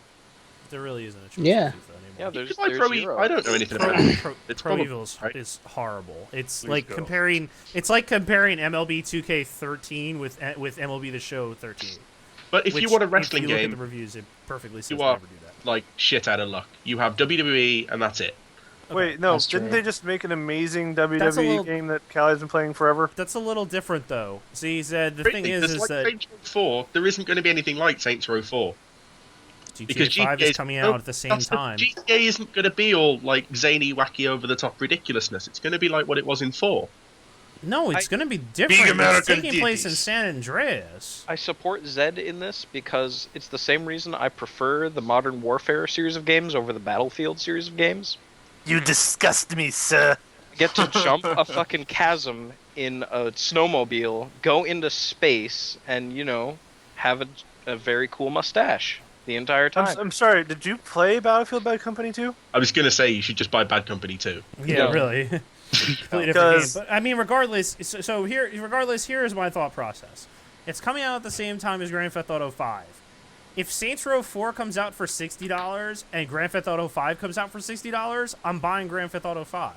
There really isn't a choice Yeah. for FIFA anymore. Yeah, there's, You can buy there's Pro zero. Evo. I don't know anything Pro, about it. Pro, It's Pro probably- Evo right? is horrible. It's Please like go. comparing. It's like comparing MLB 2K13 with MLB The Show 13. But if you which, want a wrestling if you look at game, the reviews, it perfectly says you are never do that. like shit out of luck. You have WWE, and that's it. Wait, no, That's didn't true. they just make an amazing That's a WWE little- game that Callie's been playing forever? That's a little different, though. See, Zed, the Really, thing is there's like that Saints Row 4, there isn't going to be anything like Saints Row 4. Because GTA 5 GTA is coming out at the same time. GTA isn't going to be all like zany, wacky, over the top ridiculousness. It's going to be like what it was in 4. No, it's going to be different. It's American taking place in ditties. San Andreas. I support Zed in this because it's the same reason I prefer the Modern Warfare series of games over the Battlefield series of games. You disgust me, sir. Get to jump a fucking chasm in a snowmobile, go into space, and, have a very cool mustache the entire time. I'm sorry, did you play Battlefield Bad Company 2? I was going to say you should just buy Bad Company 2. Yeah, No. really. Completely different game. Because- But I mean, regardless. So here is my thought process. It's coming out at the same time as Grand Theft Auto 5. If Saints Row 4 comes out for $60 and Grand Theft Auto 5 comes out for $60, I'm buying Grand Theft Auto 5.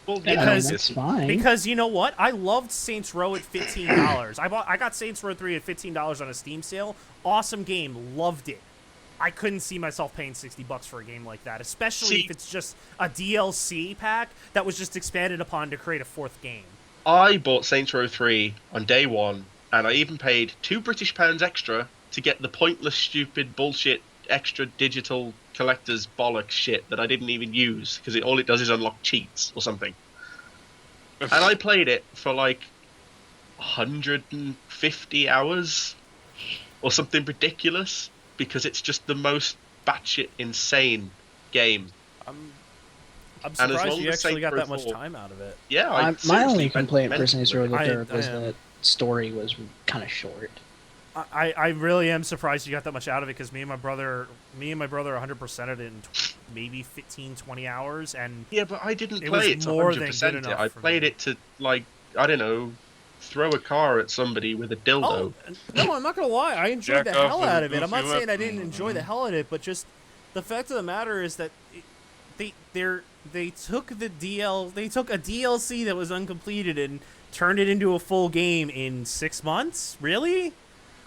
Well, Yeah, Because- that's fine. Because you know what? I loved Saints Row at $15. I got Saints Row 3 at $15 on a Steam sale. Awesome game, loved it. I couldn't see myself paying $60 for a game like that, especially See- if it's just a DLC pack that was just expanded upon to create a fourth game. I bought Saints Row 3 on day one, and I even paid £2 extra to get the pointless, stupid, bullshit, extra digital collector's bollocks shit that I didn't even use, because all it does is unlock cheats or something. And I played it for like 150 hours or something ridiculous, because it's just the most batshit insane game. I'm as surprised long you as actually Saints got Row that much 4 time out of it. Yeah, My seriously only went complaint for mental Saints with Row it. the I- Third was I am. that story was kind of short. I really am surprised you got that much out of it, because me and my brother 100%ed it in maybe 15, 20 hours, and Yeah, but I didn't It play was it to more than 100% good it. enough I for played me. it to, like, I don't know, throw a car at somebody with a dildo. Oh, no, I'm not gonna lie. I enjoyed Jack the off hell with out a of it. I'm goofy not saying I weapon. didn't enjoy the hell out of it, but just the fact of the matter is that they took a DLC that was uncompleted and turned it into a full game in 6 months. Really?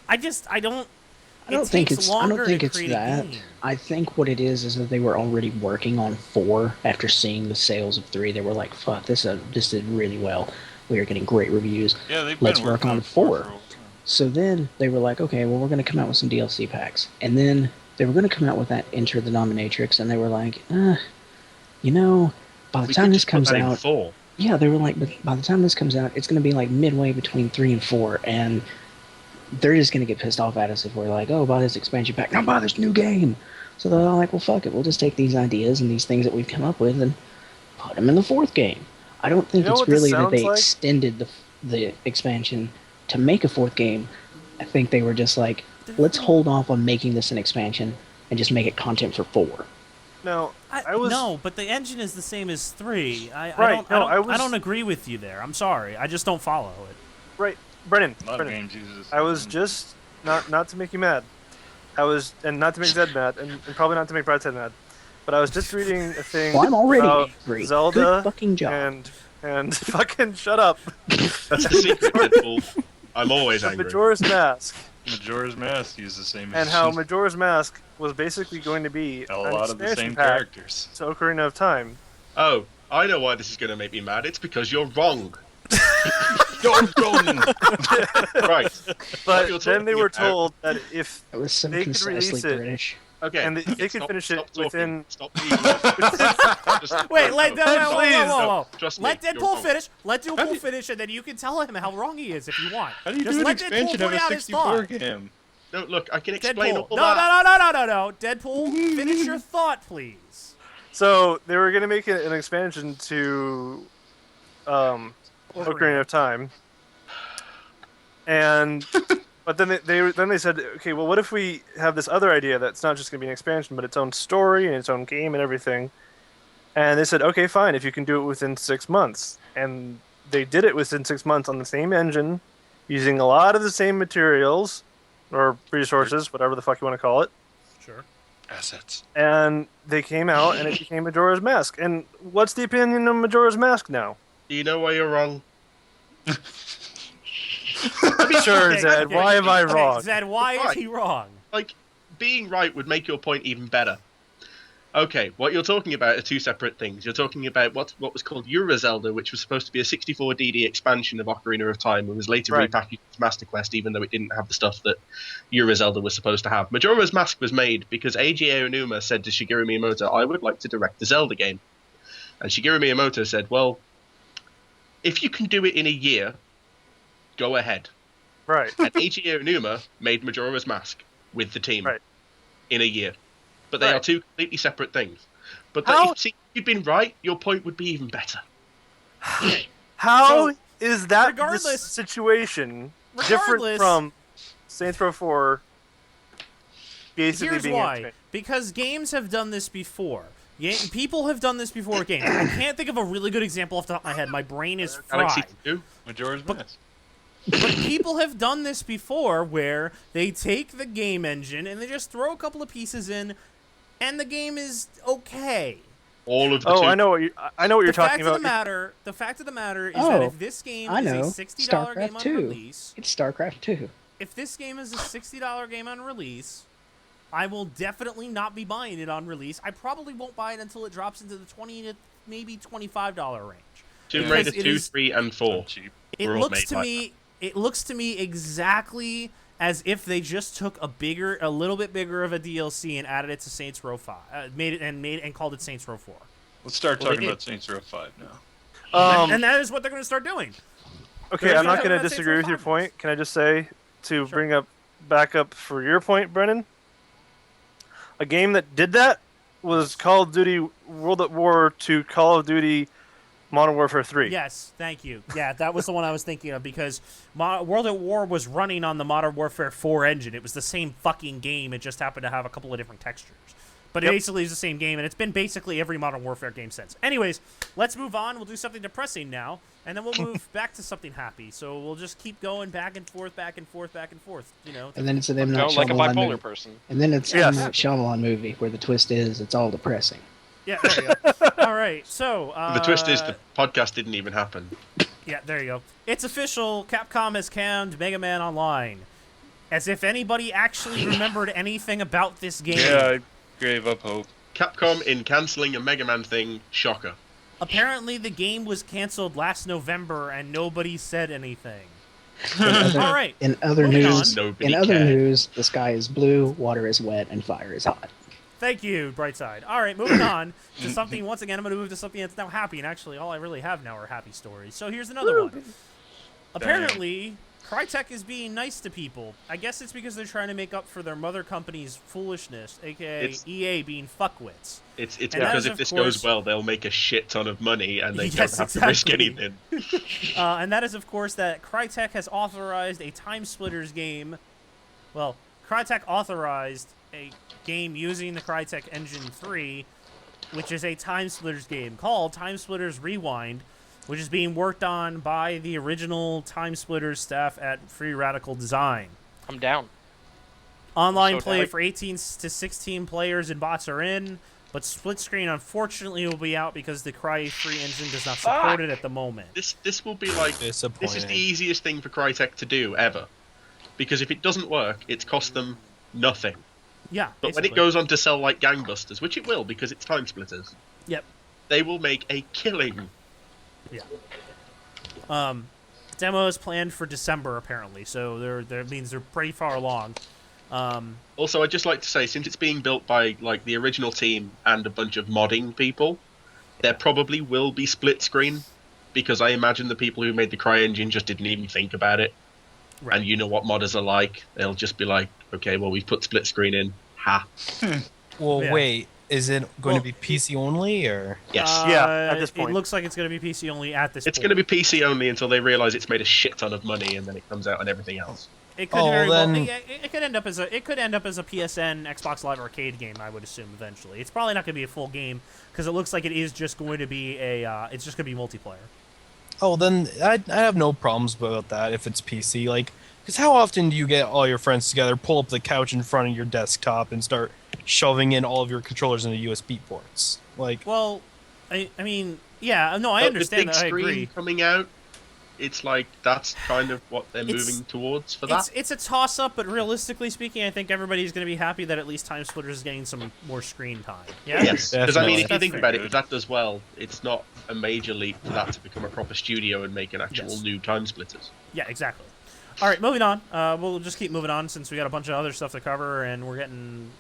I don't think it's that. I think what it is that they were already working on 4 after seeing the sales of 3. They were like, "Fuck, this did really well. We are getting great reviews. Yeah, they've Let's been work working on on 4." for a while. So then they were like, "Okay, well, we're going to come out with some DLC packs." And then they were going to come out with that Enter the Dominatrix, and they were like, by the We time could this just put comes that in out, 4. yeah, they were like, but by the time this comes out, it's going to be like midway between 3 and 4, and they're just going to get pissed off at us if we're like, "Oh, buy this expansion pack. No, buy this new game." So they're all like, "Well, fuck it. We'll just take these ideas and these things that we've come up with and put them in the 4th game." I don't think You know it's what this really that sounds they like? extended the expansion to make a 4th game. I think they were just like, let's hold off on making this an expansion and just make it content for 4. Now, I was no, but the engine is the same as 3. Right, I don't agree with you there. I'm sorry. I just don't follow it. right, Brennan. A lot of games use this. I was just not to make you mad. And not to make Zed mad, and probably not to make Brad mad. But I was just reading a thing Well, I'm already about angry. Zelda Good fucking job. and fucking shut up. That's a secret, Deadpool. I'm always angry. Majora's Mask, Majora's Mask use the same. and how Majora's Mask was basically going to be a an lot of the expansion same pack characters. to Ocarina of Time. Oh, I know why this is going to make me mad. It's because you're wrong. Don't go. Right. What you're But then they talking were about- told that if It was so they could concisely release it, British. Okay. and they could stop- finish it stop talking. within. Stop being- Just- Wait, no, let no, whoa. Trust me, Let you're Deadpool wrong. finish. Let How do Deadpool you- finish, and then you can tell him how wrong he is if you want. How do you Just do an let Deadpool expansion of point a out his 64 thought. game? No, look, I can explain Deadpool. all that. No. Deadpool, finish your thought, please. So they were going to make an expansion to Ocarina of Time, but then they said, okay, well, what if we have this other idea that's not just going to be an expansion, but its own story and its own game and everything? And they said, okay, fine, if you can do it within 6 months. And they did it within 6 months on the same engine, using a lot of the same materials or resources, whatever the fuck you want to call it. Sure. Assets. And they came out, and it became Majora's Mask. And what's the opinion of Majora's Mask now? Do you know why you're wrong? Sure, Okay, Zed. okay, Why am I okay, wrong? Zed, why is Right. he wrong? Like, being right would make your point even better. Okay, what you're talking about are two separate things. You're talking about what was called Euro Zelda, which was supposed to be a 64DD expansion of Ocarina of Time, and was later Right. repackaged as Master Quest, even though it didn't have the stuff that Euro Zelda was supposed to have. Majora's Mask was made because Eiji Aonuma said to Shigeru Miyamoto, "I would like to direct the Zelda game." And Shigeru Miyamoto said, "Well, if you can do it in a year, go ahead." Right. And Eiji Aonuma made Majora's Mask with the team Right. in a year. But they are Right. two completely separate things. But How- if you'd been right, your point would be even better. How So, is that regardless- this situation different Regardless- from Saints Row 4 basically Here's being why. expansion? Because games have done this before. People have done this before with games. I can't think of a really good example off the top of my head. My brain is Galaxy fried. 2? Majora's Mask. But people have done this before where they take the game engine and they just throw a couple of pieces in and the game is okay. All of the Oh, two. I know what you're The talking about. fact of the matter is Oh, that if this game I is know. a $60 game StarCraft on 2. release, It's StarCraft 2. if this game is a $60 game on release, I will definitely not be buying it on release. I probably won't buy it until it drops into the $20 to maybe $25 range. Tomb because Raider it 2, is- 3, and 4. Cheap. It We're all looks made to like me it looks to me exactly as if they just took a little bit bigger of a DLC and added it to Saints Row 5, made and called it Saints Row 4. Let's start Well, they talking did. about Saints Row 5 now. And that is what they're going to start doing. Okay, They're I'm not talking going to about Saints disagree Row with your 5. point. Can I just say, to Sure. bring up back up for your point, Brennan? A game that did that was Call of Duty World at War to Call of Duty Modern Warfare 3. Yes, thank you. Yeah, that was the one I was thinking of because World at War was running on the Modern Warfare 4 engine. It was the same fucking game. It just happened to have a couple of different textures. But it basically is the same game, and it's been basically every Modern Warfare game since. Anyways, let's move on. We'll do something depressing now, and then we'll move back to something happy. So we'll just keep going back and forth, back and forth, back and forth. You know. And then it's an M. Night like a Shyamalan bipolar movie. person. And then it's M. Night Shyamalan movie where the twist is it's all depressing. Yeah, there you go. All right, so The twist is the podcast didn't even happen. yeah, there you go. It's official. Capcom has canned Mega Man Online, as if anybody actually remembered anything about this game. Yeah, I gave up hope. Capcom in cancelling a Mega Man thing, shocker. Apparently, the game was canceled last November, and nobody said anything. Other- All right. In other Moving news, on. Nobody in other cared. news, the sky is blue, water is wet, and fire is hot. Thank you, Brightside. All right, moving on to something. Once again, I'm going to move to something that's now happy, and actually, all I really have now are happy stories. So here's another one. Apparently, Crytek is being nice to people. I guess it's because they're trying to make up for their mother company's foolishness, aka It's- EA being fuckwits. It's And that because is, if of this course- goes well, they'll make a shit ton of money and they Yes, don't have to risk exactly. anything. And that is, of course, that Crytek has authorized a Time Splitters game. Well, Crytek authorized a game using the Crytek Engine 3, which is a Time Splitters game called Time Splitters Rewind, which is being worked on by the original Time Splitters staff at Free Radical Design. I'm down. Online So play down. for 18 to 16 players and bots are in, but split screen unfortunately will be out because the Cry 3 engine does not support it at the moment. This will be like this Disappointing. is the easiest thing for Crytek to do ever, because if it doesn't work, it's cost them nothing. Yeah, But when basically. it goes on to sell like gangbusters, which it will because it's Time Splitters, Yep. they will make a killing. Demo is planned for December apparently, so that means they're pretty far along. Also, I'd just like to say, since it's being built by like the original team and a bunch of modding people, there probably will be split screen, because I imagine the people who made the Cry engine just didn't even think about it. Right. And you know what modders are like; they'll just be like, "Okay, well, we've put split screen in. Ha." Well, Yeah. wait. Is it going Well- to be PC only, or? Yes. Yeah, at this point. It looks like it's going to be PC only at this It's point. going to be PC only until they realize it's made a shit ton of money, and then it comes out on everything else. It could Oh, very well. then- It could end up as a PSN Xbox Live Arcade game. I would assume eventually. It's probably not going to be a full game because it looks like it is just going to be it's just going to be multiplayer. Oh, then I have no problems about that if it's PC. Like, because how often do you get all your friends together, pull up the couch in front of your desktop, and start shoving in all of your controllers into USB ports? Like, Well, I mean, yeah, no, I But understand with that. I big screen agree. coming out, it's like that's kind of what they're It's- moving towards for that. It's a toss up, but realistically speaking, I think everybody's going to be happy that at least Time Splitters is getting some more screen time. Yeah. Yes, because I mean, if you That's think fair. about it, if that does well, it's not a major leap for that to become a proper studio and make an actual Yes. new Time Splitters. Yeah, exactly. All right, moving on. We'll just keep moving on since we got a bunch of other stuff to cover, and we're getting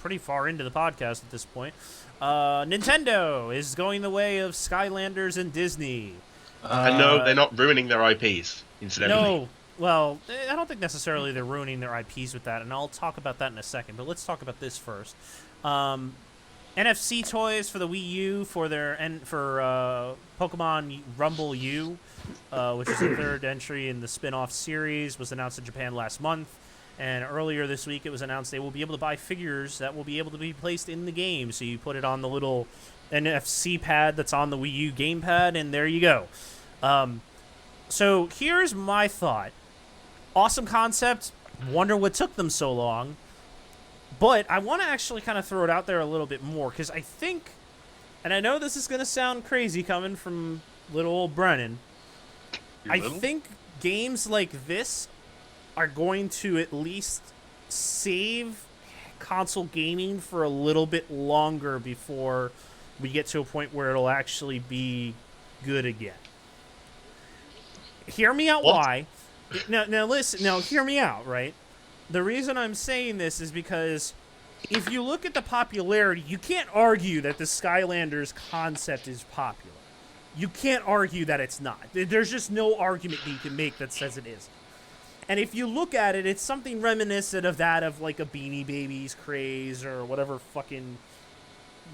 pretty far into the podcast at this point. Nintendo is going the way of Skylanders and Disney. And no, they're not ruining their IPs, incidentally. No, well, I don't think necessarily they're ruining their IPs with that, and I'll talk about that in a second. But let's talk about this first. NFC toys for the Wii U for Pokemon Rumble U, which is the third entry in the spin-off series, was announced in Japan last month. And earlier this week, it was announced they will be able to buy figures that will be able to be placed in the game. So you put it on the little NFC pad that's on the Wii U gamepad, and there you go. So here's my thought. Awesome concept. Wonder what took them so long. But I want to actually kind of throw it out there a little bit more, because I think, and I know this is going to sound crazy coming from little old Brennan, I think games like this are going to at least save console gaming for a little bit longer before we get to a point where it'll actually be good again. Hear me out. What? Why? Now listen. Now hear me out. Right. The reason I'm saying this is because if you look at the popularity, you can't argue that the Skylanders concept is popular. You can't argue that it's not. There's just no argument that you can make that says it isn't. And if you look at it, it's something reminiscent of that of like a Beanie Babies craze or whatever fucking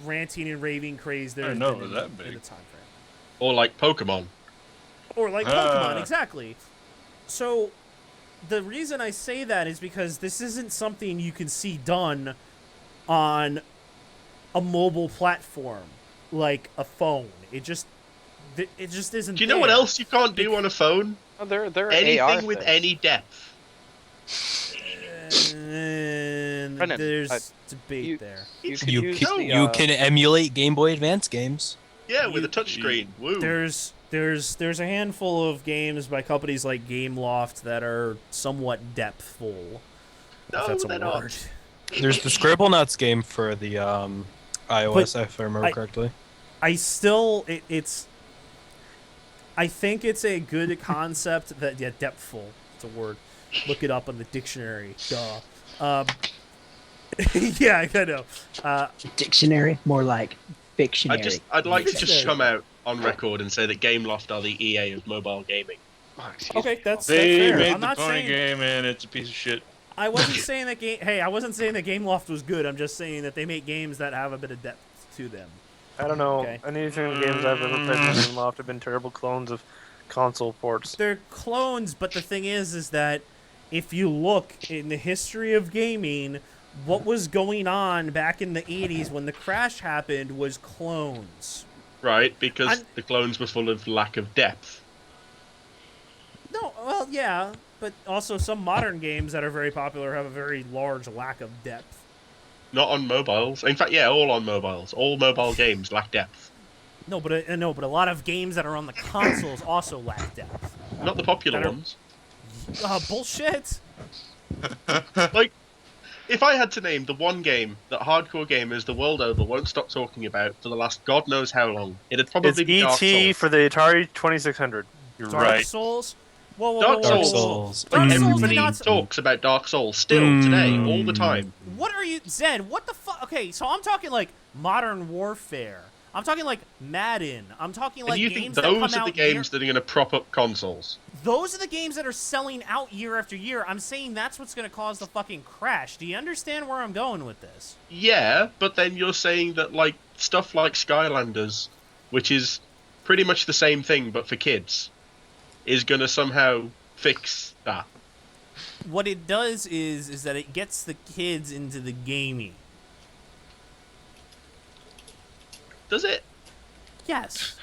ranting and raving craze there I has know, been it was that big. in the time frame. Or like Pokemon. Or like Pokemon, exactly. So the reason I say that is because this isn't something you can see done on a mobile platform like a phone. It just isn't. Do you know what there. else you can't do on a phone? Oh, there are Anything AR with things. any depth. And Brennan, there's debate you- there. You could You use can, the, you can emulate Game Boy Advance games. Yeah, with You- a touchscreen. Woo. There's a handful of games by companies like Gameloft that are somewhat depthful. No, if that's a they're word. not. There's the Scribble Nuts game for the iOS, if I remember I- correctly. I still it's. I think it's a good concept that depthful. It's a word. Look it up on the dictionary. Duh. Yeah, I know. Dictionary, more like fictionary. I'd like to just Dictionary. come out on record and say that Gameloft are the EA of mobile gaming. Oh, excuse Okay, me. that's They fair. made I'm the not funny saying game, and it's a piece of shit. I wasn't saying that game. Hey, I wasn't saying that Gameloft was good. I'm just saying that they make games that have a bit of depth to them. I don't know. Okay. Any of the games I've ever played on Gameloft have been terrible clones of console ports. They're clones, but the thing is that if you look in the history of gaming, what was going on back in the 80s when the crash happened was clones. Right, because I'm- the clones were full of lack of depth. No, well, yeah, but also some modern games that are very popular have a very large lack of depth. Not on mobiles. In fact, yeah, all on mobiles. All mobile games lack depth. No, but a lot of games that are on the consoles also lack depth. Not the popular That are- ones. Bullshit. Like, if I had to name the one game that hardcore gamers the world over won't stop talking about for the last God knows how long, it'd probably It's be Dark ET Souls. for the Atari 2600. You're Dark right. Souls. Whoa, whoa, Dark whoa, whoa, Dark whoa, Souls. whoa. Souls. Dark Souls Everybody did not. talks about Dark Souls still today, all the time. What are you, Zed? What the fuck? Okay, so I'm talking like Modern Warfare. I'm talking like Madden. I'm talking like And you think games that come those are out the games that are going to prop up consoles? Those are the games that are selling out year after year. I'm saying that's what's going to cause the fucking crash. Do you understand where I'm going with this? Yeah, but then you're saying that like stuff like Skylanders, which is pretty much the same thing but for kids, is going to somehow fix that. What it does is that it gets the kids into the gaming. Does it? Yes.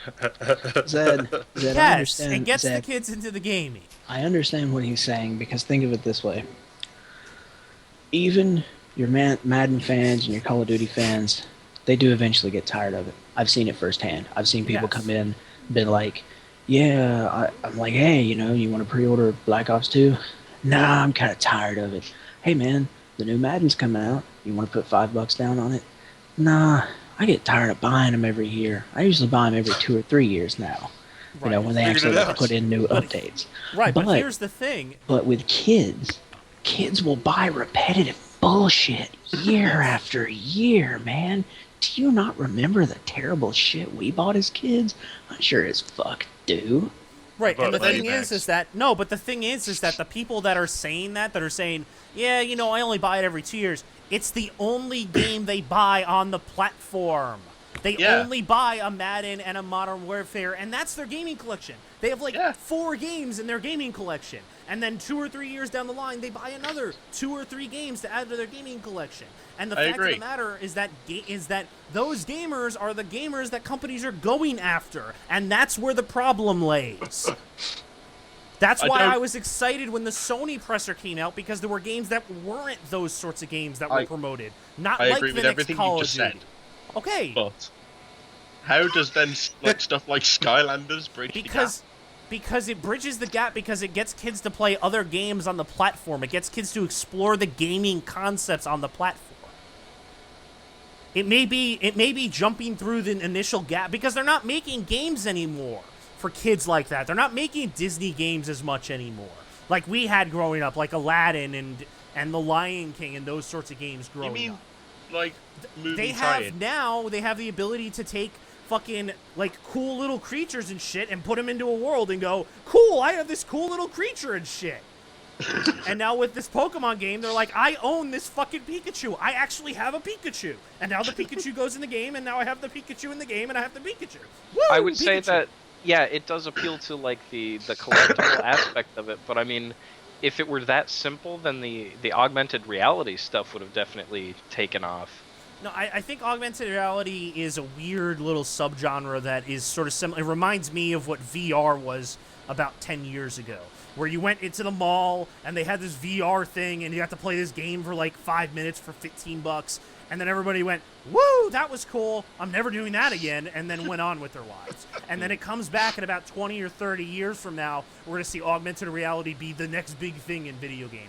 Zed, I Yes, understand. it gets Zed, the kids into the gaming. I understand what he's saying because think of it this way. Even your Madden fans and your Call of Duty fans, they do eventually get tired of it. I've seen it firsthand. I've seen people Yes. come in, been like, yeah, I'm like, hey, you want to pre-order Black Ops 2? Nah, I'm kind of tired of it. Hey, man, the new Madden's coming out. You want to put $5 down on it? Nah, I get tired of buying them every year. I usually buy them every 2 or 3 years now. Right. When they Figured actually it out. put in new updates. Right, but But- here's the thing. But with kids will buy repetitive bullshit year after year, man. Do you not remember the terrible shit we bought as kids? I sure as fuck do. Right, and the But thing Max. is that no, but the thing is that the people that are saying, yeah, I only buy it every 2 years. It's the only game they buy on the platform. They Yeah. only buy a Madden and a Modern Warfare, and that's their gaming collection. They have like Yeah. 4 games in their gaming collection, and then 2 or 3 years down the line, they buy another 2 or 3 games to add to their gaming collection. And the I fact agree. of the matter is that those gamers are the gamers that companies are going after, and that's where the problem lays. That's I why don't- I was excited when the Sony presser came out, because there were games that weren't those sorts of games that were I- promoted. Not I like agree the with next everything Call you of just Duty. said. Okay, But how does then like stuff like Skylanders bridge the gap? because it bridges the gap, because it gets kids to play other games on the platform. It gets kids to explore the gaming concepts on the platform. It may be jumping through the initial gap because they're not making games anymore for kids like that. They're not making Disney games as much anymore, like we had growing up, like Aladdin and The Lion King and those sorts of games You growing mean up. like movie They tie-in? have the ability to take fucking like cool little creatures and shit and put them into a world and go, cool, I have this cool little creature and shit. And now with this Pokemon game, they're like, I own this fucking Pikachu. I actually have a Pikachu. And now the Pikachu goes in the game, and now I have the Pikachu in the game, and I have the Pikachu. Woo, I would say Pikachu. that, yeah, it does appeal to like the collectible aspect of it, but I mean, if it were that simple, then the augmented reality stuff would have definitely taken off. No, I think augmented reality is a weird little subgenre that is sort of similar. It reminds me of what VR was about 10 years ago, where you went into the mall and they had this VR thing and you got to play this game for like 5 minutes for $15, and then everybody went, woo, that was cool, I'm never doing that again, and then went on with their lives. And then it comes back in about 20 or 30 years from now, we're going to see augmented reality be the next big thing in video gaming.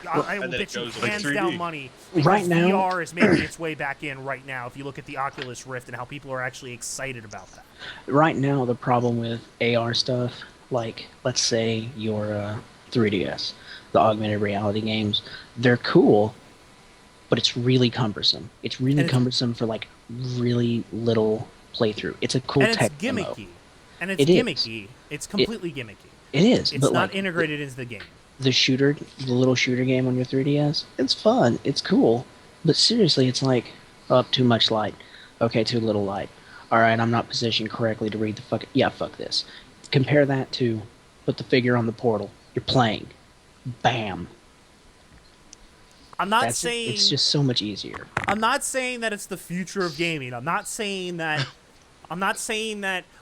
I will bet you hands down money Right now, VR is making its way back in right now if you look at the Oculus Rift and how people are actually excited about that. right now the problem with AR stuff, like let's say your 3DS, the augmented reality games, they're cool, but it's really cumbersome. It's really cumbersome for like really little playthrough. It's a cool and tech it's gimmicky. demo. And it's gimmicky. It's completely gimmicky. It is. It's but not like, integrated into the game. The little shooter game on your 3DS, it's fun, it's cool, but seriously, it's like, oh, too much light. Okay, too little light. Alright, I'm not positioned correctly to read the fuck this. Compare that to, put the figure on the portal, you're playing. Bam. I'm not saying... It's just so much easier. I'm not saying that it's the future of gaming. I'm not saying that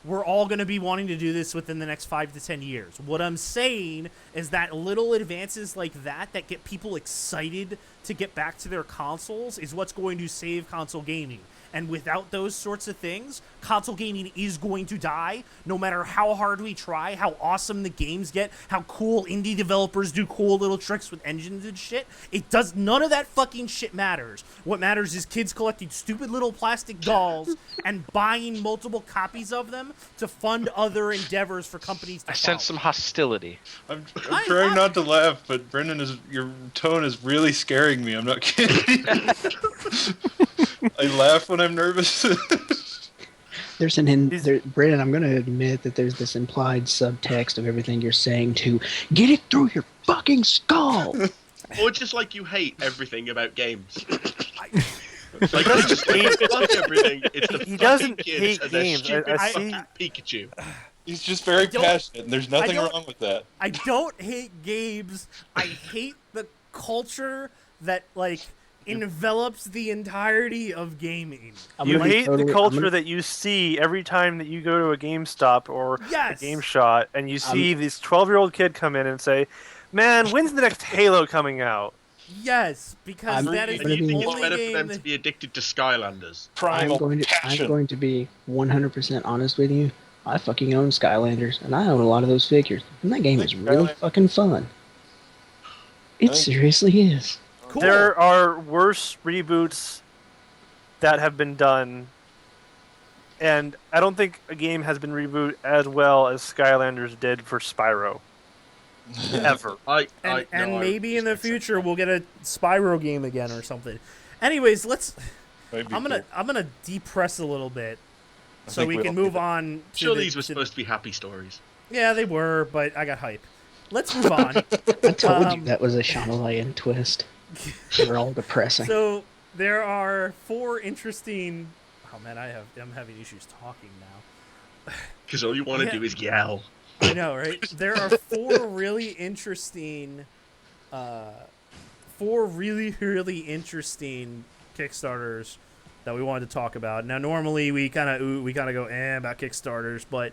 we're all going to be wanting to do this within the next 5 to 10 years. What I'm saying is that little advances like that get people excited to get back to their consoles is what's going to save console gaming. And without those sorts of things, console gaming is going to die, no matter how hard we try, how awesome the games get, how cool indie developers do cool little tricks with engines and shit. None of that fucking shit matters. What matters is kids collecting stupid little plastic dolls and buying multiple copies of them to fund other endeavors for companies to I sense some hostility. I'm trying not to laugh, but Brendan, your tone is really scaring me. I'm not kidding. I laugh when I'm nervous. Brandon, I'm going to admit that there's this implied subtext of everything you're saying to get it through your fucking skull. Or just like you hate everything about games. Like you just fuck everything. It's the He fucking doesn't kids hate and their games. stupid I fucking see. Pikachu. He's just very passionate, and there's nothing wrong with that. I don't hate games. I hate the culture that, like, envelops the entirety of gaming. You hate the culture that you see every time that you go to a GameStop or a Game Shot, and you see this 12-year-old kid come in and say, "Man, when's the next Halo coming out?" Yes, because that is And you the think only it's better for game them to be addicted to Skylanders? Primal I'm going to be 100% honest with you. I fucking own Skylanders, and I own a lot of those figures. And that game is really fucking fun. It seriously is. Cool. There are worse reboots that have been done, and I don't think a game has been rebooted as well as Skylanders did for Spyro. Ever. And maybe in the future we'll get a Spyro game again or something. Anyways, I'm gonna depress a little bit so we can move on. I'm sure these were supposed to be happy stories. Yeah, they were, but I got hype. Let's move on. I told you that was a Shyamalan twist. They're all depressing. So there are 4 interesting. Oh man, I'm having issues talking now. Because all you want to do is yell. I know, right? There are 4 really interesting, 4 really, really interesting Kickstarters that we wanted to talk about. Now, normally we kind of go about Kickstarters, but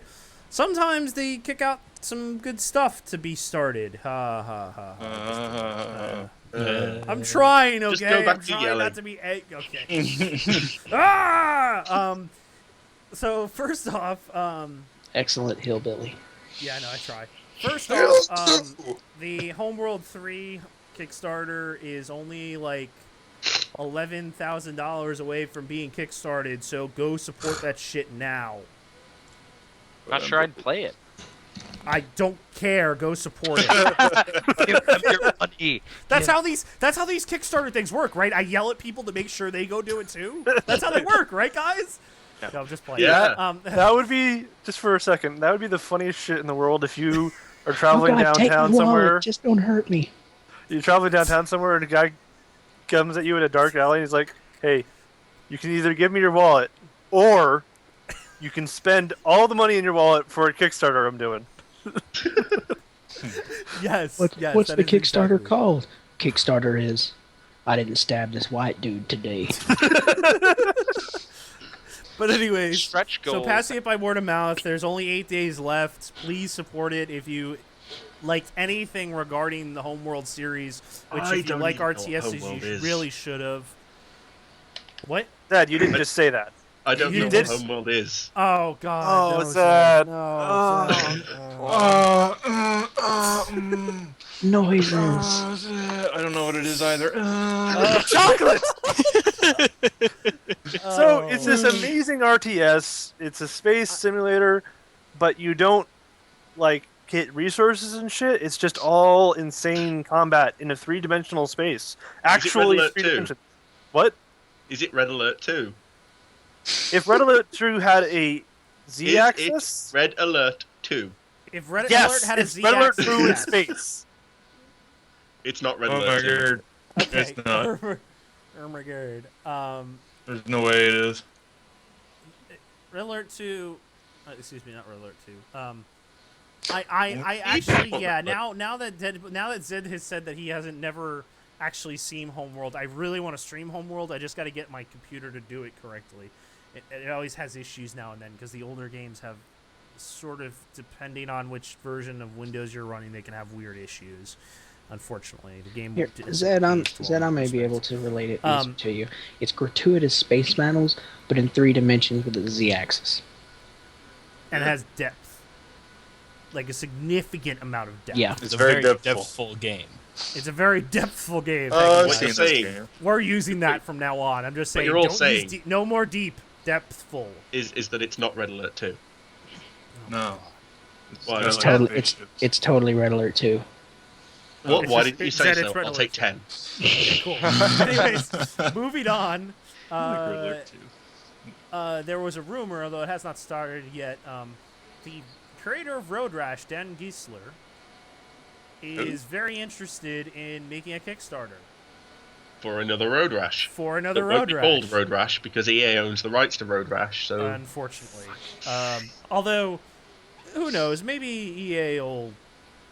sometimes they kick out some good stuff to be started. Ha ha ha. I'm trying, okay? Just go back I'm to trying yelling. not to be So first off, Excellent hillbilly. yeah, I know, I try. First off, the Homeworld 3 Kickstarter is only like $11,000 away from being kickstarted, so go support that shit now. Not sure I'd play it. I don't care. Go support it. Give them your money. That's how these Kickstarter things work, right? I yell at people to make sure they go do it too. That's how they work, right, guys? Yeah. No, I'm just playing. Yeah. That would be, just for a second, that would be the funniest shit in the world if you are traveling Oh God, take downtown the wallet, somewhere. just don't hurt me. You're traveling downtown somewhere and a guy comes at you in a dark alley and he's like, "Hey, you can either give me your wallet or you can spend all the money in your wallet for a Kickstarter I'm doing." Yes. What's yes, the that is Kickstarter exactly. called? Kickstarter is I didn't stab this white dude today. But anyways, Stretch so goals. passing it by word of mouth. There's only 8 days left. Please support it if you liked anything regarding the Homeworld series, which I if you don't like even know what RTSs, Homeworld you is. really should have. What? Dad, you didn't just say that. I don't You know did- what Homeworld is. Oh God! Oh, no, it's Zed. sad. No, Zed. Noises. I don't know what it is either. Chocolate! So Oh. it's this amazing RTS. It's a space simulator, but you don't like get resources and shit. It's just all insane combat in a 3-dimensional space. Actually, Alert 3 2? dimensions. What? Is it Red Alert 2? If Red Alert 2 had a Is Z-axis? it Red Alert 2? If Reddit Yes, Alert had a it's Red Alert Z-axis, 2 in yes. space. It's not Red Oh my Alert 2. god. Okay. It's not. Oh my god. There's no way it is. Red Alert 2. Excuse me, not Red Alert 2. I actually now that Zed has said that he hasn't never actually seen Homeworld, I really want to stream Homeworld. I just got to get my computer to do it correctly. It always has issues now and then because the older games have sort of, depending on which version of Windows you're running, they can have weird issues. Unfortunately, the game. Here, isn't Zed, I based on may be respect. able to relate it Um, to you. It's gratuitous space battles, but in 3 dimensions with a Z-axis. And it has depth, like a significant amount of depth. Yeah. It's a very depthful. depthful game. It's a very depthful game. I've Thank you. what seen you're this saying. game. We're using that from now on. I'm just saying. you're all Don't use saying- no more deep, depthful. Is that it's not Red Alert 2? No. Well, I It's don't totally like it's totally Red Alert 2. What? It's Why just- didn't you it's say Zed, so? it's Red I'll Alert take 2. 10. Cool. Anyways, moving on. There was a rumor, although it has not started yet. The creator of Road Rash, Dan Giesler, is very interested in making a Kickstarter For another Road Rash. for another It won't Road be Rash. called Road Rash because EA owns the rights to Road Rash, so... Unfortunately, although who knows? Maybe EA will.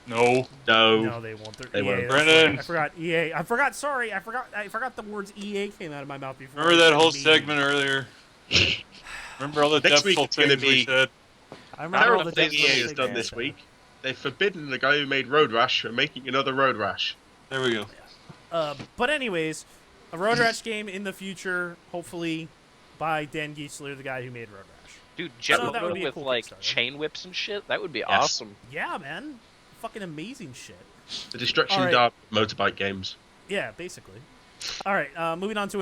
No. No, they won't. They EA, won't. that's Brennan! right. I forgot EA. I forgot. Sorry, I forgot the words EA came out of my mouth before. Remember that whole Me. segment earlier? Remember all the Next week depthful it's gonna things we be- said? I remember all the Terrible thing different EA has things done they this said. week. They've forbidden the guy who made Road Rash from making another Road Rash. There we go. But anyways, a Road Rash game in the future, hopefully, by Dan Giesler, the guy who made Road Rash. Dude, So jet that would moto be a with cool like Kickstarter. chain whips and shit. That would be Yes. awesome. Yeah, man, fucking amazing shit. The Destruction All right. Derby motorbike games. Yeah, basically. All right, moving on to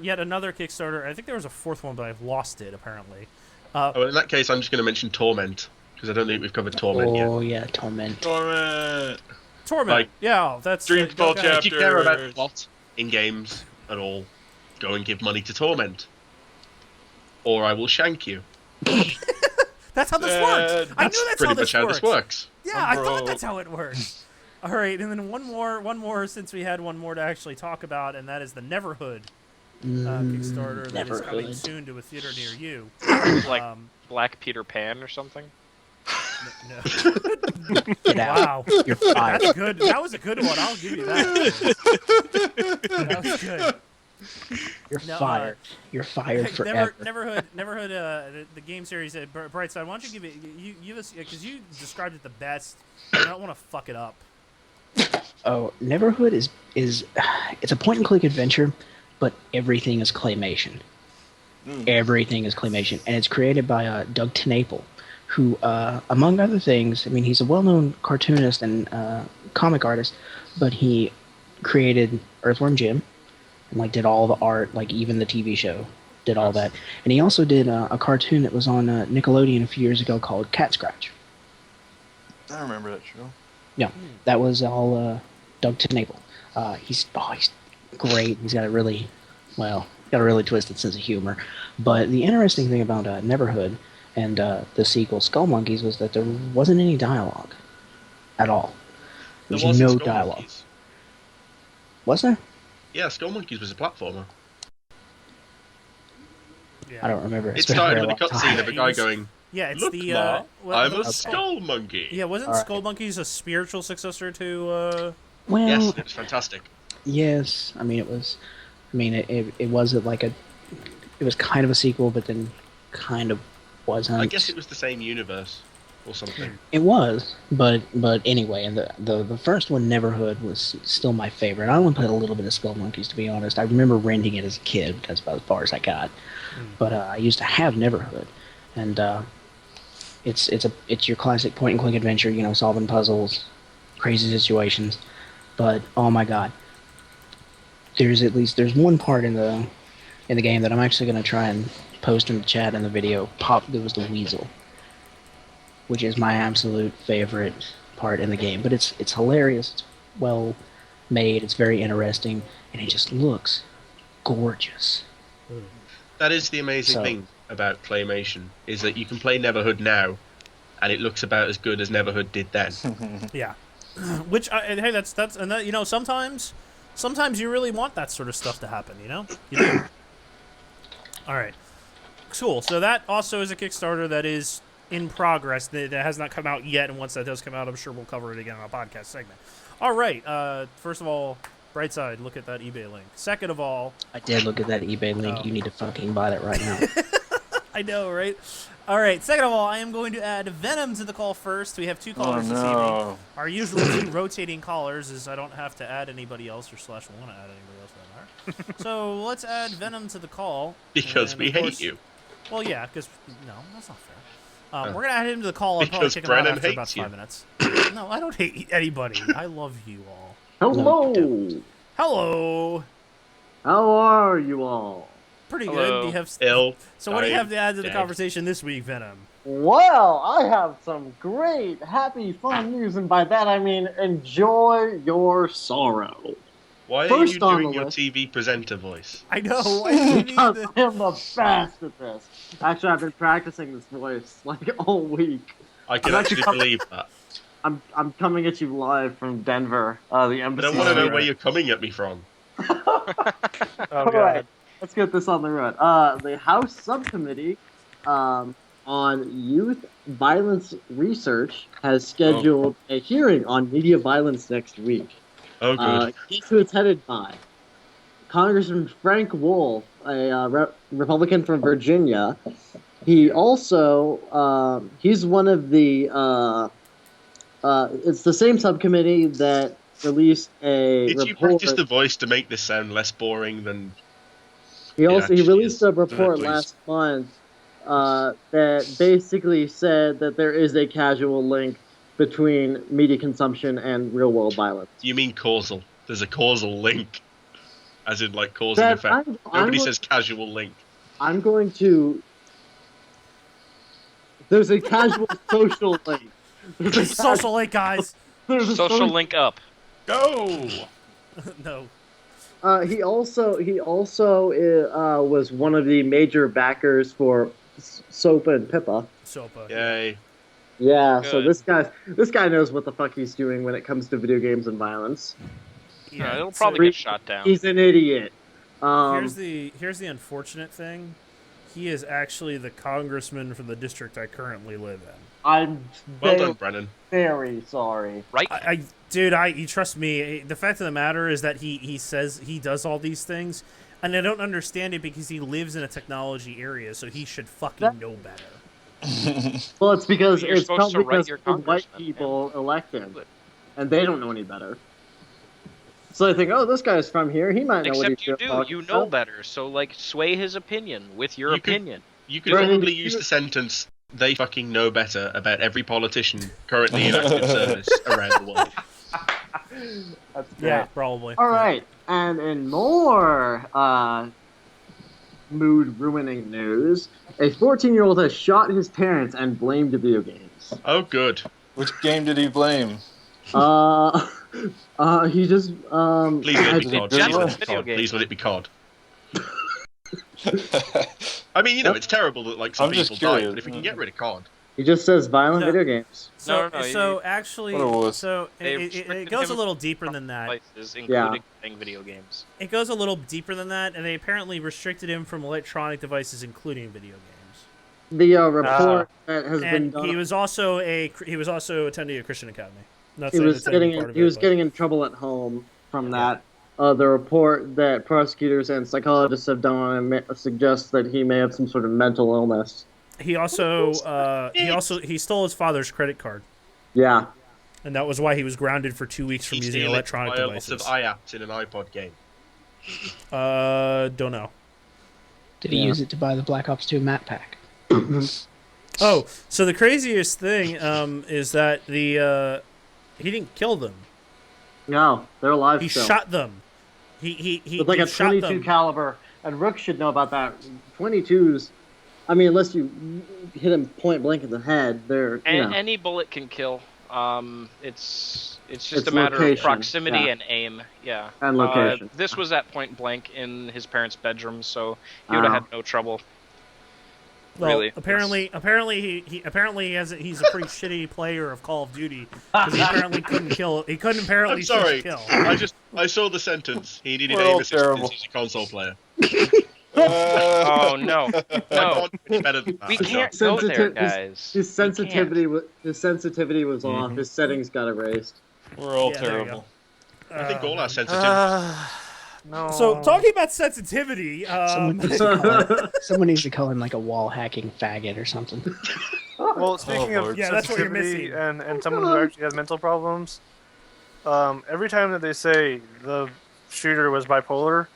yet another Kickstarter. I think there was a fourth one, but I've lost it apparently. Oh, in that case, I'm just going to mention Torment, because I don't think we've covered Torment yet. Oh yeah, Torment. Torment! Torment. Like- Yeah, that's Dreams Ball go ahead. If you care about Chapters. plot in games at all, go and give money to Torment. Or I will shank you. That's how this Dad, works. I knew that's Pretty how much how works. this works. Yeah, I thought broke. that's how it works. All right, and then one more since we had one more to actually talk about, and that is the Neverhood Kickstarter that is coming Neverhood. soon to a theater near you. Like Um, Black Peter Pan or something. no. Get out. Wow, You're fired. that's good. That was a good one. I'll give you that. That was good. You're No, fired. You're fired forever. Neverhood, the game series. Brightside, why don't you give it? You give us because you described it the best. And I don't want to fuck it up. Oh, Neverhood is it's a point and click adventure, but everything is claymation. Everything is claymation, and it's created by Doug TenNapel, who, among other things, I mean, he's a well-known cartoonist and comic artist, but he created Earthworm Jim, and like did all the art, like even the TV show, did all that, and he also did a cartoon that was on Nickelodeon a few years ago called Cat Scratch. I remember that show. Yeah, that was all Doug TenNapel. He's great. He's got a really twisted sense of humor. But the interesting thing about Neverhood and the sequel Skull Monkeys was that there wasn't any dialogue at all. There was wasn't no Skull dialogue. Monkeys. Was there? Yeah, Skull Monkeys was a platformer. Yeah. I don't remember. It It's been a started very with a long cutscene time. of a guy going, Yeah, it's "Look, the Ma, I'm a okay. skull monkey." Yeah, wasn't All right. Skull Monkeys a spiritual successor to? Well, Yes, it was fantastic. Yes, I mean it was. I mean it wasn't like a. It was kind of a sequel, but then kind of wasn't. I guess it was the same universe or something. It was, but anyway, and the first one, Neverhood, was still my favorite. I only played a little bit of Skull Monkeys, to be honest. I remember renting it as a kid. That's about as far as I got. But I used to have Neverhood, and it's your classic point and click adventure. You know, solving puzzles, crazy situations. But oh my god, there's one part in the game that I'm actually going to try and post in the chat in the video. There was the Weasel, which is my absolute favorite part in the game. But it's hilarious, it's well made, it's very interesting, and it just looks gorgeous. That is the amazing thing about Claymation, is that you can play Neverhood now, and it looks about as good as Neverhood did then. Yeah. Which, hey, that's and that, you know, sometimes you really want that sort of stuff to happen, you know? You do. All right. Cool. So that also is a Kickstarter that is in progress, that has not come out yet, and once that does come out, I'm sure we'll cover it again on a podcast segment. All right. First of all, Brightside, look at that eBay link. Second of all... I did look at that eBay link. You need to fucking buy that right now. I know, right? All right. Second of all, I am going to add Venom to the call first. We have 2 callers this evening. Our usual 2 rotating callers is I don't have to add anybody else or / want to add anybody else for that matter. So let's add Venom to the call. Because we hate you. Well, yeah, because... No, that's not fair. We're going to add him to the call. I'll probably kick him out after about 5 minutes. No, I don't hate anybody. I love you all. Hello. Hello. How are you all? Pretty Hello. good. Do you have... Ill. So what do you have to add to the conversation this week, Venom? Well, I have some great, happy, fun news, and by that I mean enjoy your sorrow. Why are First you on doing the your list- TV presenter voice? I know. I need Because the... I am the best at this. Actually, I've been practicing this voice like all week. I can I'm actually believe that. I'm coming at you live from Denver, the embassy. But I want to know where you're coming at me from. Oh, All God. right, let's get this on the road. The House Subcommittee on Youth Violence Research has scheduled a hearing on media violence next week. Oh, good. Guess who it's headed by? Congressman Frank Wolf, a Republican from Virginia. He also, he's one of the, it's the same subcommittee that released a Did you report. practice the voice to make this sound less boring than... He actually released is? a report Please. last month that basically said that there is a causal link between media consumption and real world violence. You mean causal. There's a causal link. As in, like, cause and effect. Nobody says casual link. I'm going to... There's a casual social link. There's a Social link, guys. there's a Social link up. Go! No. He also was one of the major backers for Sopa and Pippa. Sopa. Yay. Yeah, so Good. this guy knows what the fuck he's doing when it comes to video games and violence. Yeah, it'll so probably get shot down. He's an idiot. here's the unfortunate thing. He is actually the congressman from the district I currently live in. I'm Well very, done, Brennan. very sorry. Right? Dude, you trust me. The fact of the matter is that he says he does all these things, and I don't understand it because he lives in a technology area, so he should fucking know better. Well, it's because You're it's supposed probably to write because your the white congressman, people elect him, and they don't know any better. So they think, oh, this guy's from here. He might know what Except he's you doing. do. You know better. So, like, sway his opinion with your You could- opinion. You could Brennan, probably use the sentence, they fucking know better about every politician currently in active service around the world. That's Yeah, great. probably. All right, and in more mood-ruining news, a 14-year-old has shot his parents and blamed video games. Oh, good. Which game did he blame? He just Please let it be COD. Please General let it be video COD. games. Please let it be COD. I mean, you know, it's terrible that like some I'm just people die, curious. but if we can get rid of COD, he just says violent No. video games. So, No, so actually, What a wuss. so They it restricted goes a him little deeper than that. Devices, including playing video games. It goes a little deeper than that, and they apparently restricted him from electronic devices, including video games. The report that has been And done. he was also attending a Christian academy. Not He saying was that's any getting part of he it, was but- getting in trouble at home from that. the report that prosecutors and psychologists have done on him suggests that he may have some sort of mental illness. He he stole his father's credit card, Yeah. and that was why he was grounded for 2 weeks from He's using stealing electronic lots devices. of iApps in an iPod game. Don't know. Did he use it to buy the Black Ops 2 map pack? Oh, so the craziest thing is that he didn't kill them. No, they're alive He still. shot them. He With like he a shot 22 them. caliber, and Rook should know about that. 22s, I mean, unless you hit him point blank in the head, they're Any bullet can kill. It's just It's a matter of location, proximity yeah. and aim. Yeah. And location. This was at point blank in his parents' bedroom, so he would have had no trouble. Well, Really. apparently he's a pretty shitty player of Call of Duty because he apparently couldn't kill. He couldn't apparently I'm sorry. kill. I saw the sentence. He needed We're aim all assistance terrible. as a console player. Oh no, I no, can't do any better than that. we can't So- go there, Sensitive- guys. His sensitivity was off. Mhm. His settings got erased. We're all Yeah, there you terrible. I think all our sensitivities. No. So talking about sensitivity, Someone needs to call him like a wall hacking faggot or something. Well, speaking Lord. of Yeah, that's what you're sensitivity missing. and someone who actually has mental problems, every time that they say the shooter was bipolar,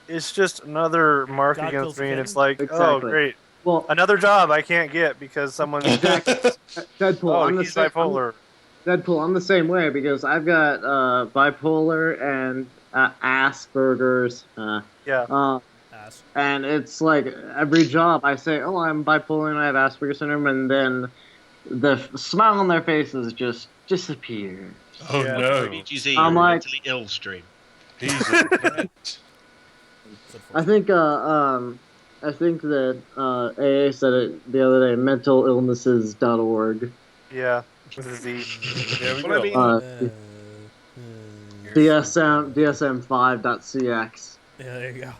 it's just another mark God kills against me, and the it's like, oh, Exactly. great. Well, Another job I can't get because somean's Deadpool. oh, I'm the he's same, bipolar. Deadpool. I'm the same way because I've got bipolar and Asperger's. Yeah. ass. And it's like every job I say, "Oh, I'm bipolar and I have Asperger's syndrome," and then the smile on their faces just disappears. Oh Yeah. no. VGZ, I'm you're like- mentally ill stream. He's a cat. I think that AA said it the other day. Mentalillnesses.org. Yeah. With a Z. There we What I go. mean- DSM5.cx. Yeah, there you go.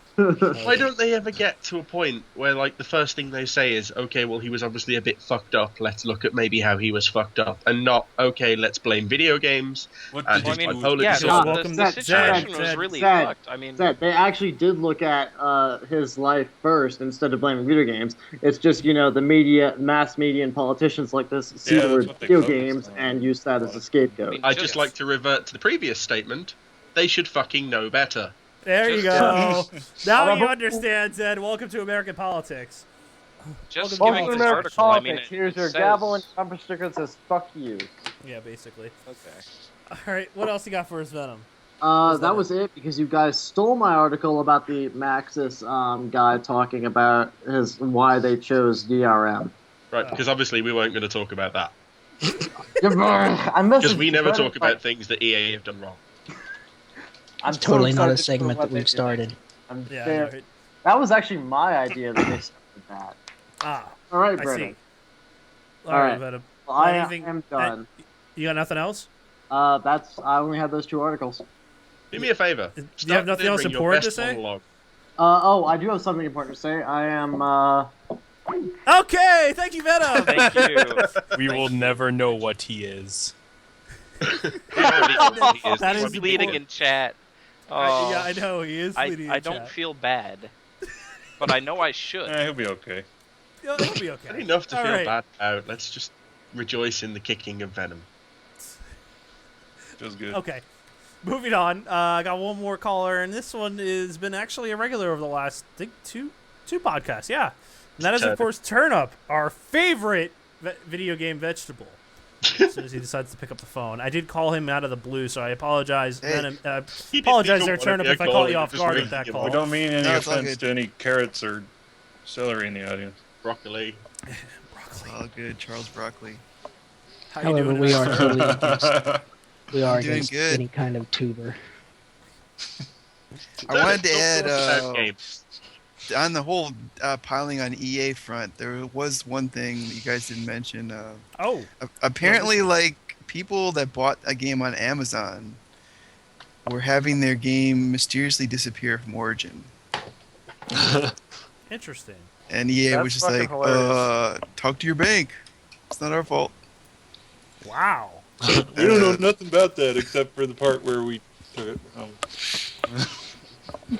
Why don't they ever get to a point where, like, the first thing they say is, okay, well, he was obviously a bit fucked up, let's look at maybe how he was fucked up, and not, okay, let's blame video games. What And did I you mean, do? bipolar Yeah, disorder. welcome the to situation Zed, was Zed, really Zed. fucked. I mean, They actually did look at his life first instead of blaming video games. It's just, the media, mass media, and politicians like this see Yeah, the that's word what they video focus games on. and use that as a scapegoat. I'd Just- just like to revert to the previous statement. They should fucking know better. There you Just- go. Now you understand, Zed. Welcome to American politics. just Welcome giving to this American article, I mean, Here's it your says- gavel and bumper sticker that says "fuck you." Yeah, basically. Okay. All right, what else you got for us, Venom? That was it because you guys stole my article about the Maxis guy talking about why they chose DRM. Right, because obviously we weren't going to talk about that. I messaged Because we never Reddit, talk about like, things that EA have done wrong. I'm It's totally so not a excited for segment what that they we've did. started. I'm Yeah, I very- know, right? That was actually my idea that they started that. Ah, All right, I Brennan. see. All right, right. Venom. Well, I Anything- am done. You got nothing else? I only have those two articles. Do me a favour. Do you have nothing else important to say? I do have something important to say. I am. Okay, thank you, Venom. Thank you. We will never know what he is. That is He's bleeding important. in chat. Oh, Yeah, I know he is. bleeding in I don't chat. feel bad, but I know I should. He'll be okay. He'll be okay. Not enough to All feel right. bad about. Let's just rejoice in the kicking of Venom. Feels good. Okay, moving on. I got one more caller, and this one has been actually a regular over the last, I think, two podcasts. Yeah, and that is of Turnip. course turnip, our favorite video game vegetable. As soon as he decides to pick up the phone, I did call him out of the blue, so I apologize. Hey. Venom, He didn't apologize even there, wanna turnip, be a if I caught caller, you he off just guard ringing with that him call. We don't mean any No, it's all offense good. to any carrots or celery in the audience. Broccoli. Broccoli. All good, Charles Broccoli. How you However, doing we tonight, are sir? totally against, we are I'm doing against good. any kind of tuber. I wanted to Don't add, talk about games. on the whole piling on EA front, there was one thing that you guys didn't mention. Oh, Apparently, like, people that bought a game on Amazon were having their game mysteriously disappear from Origin. interesting. And EA That's was just fucking like, hilarious. talk to your bank. It's not our fault. Wow. We don't know nothing about that except for the part where we took it.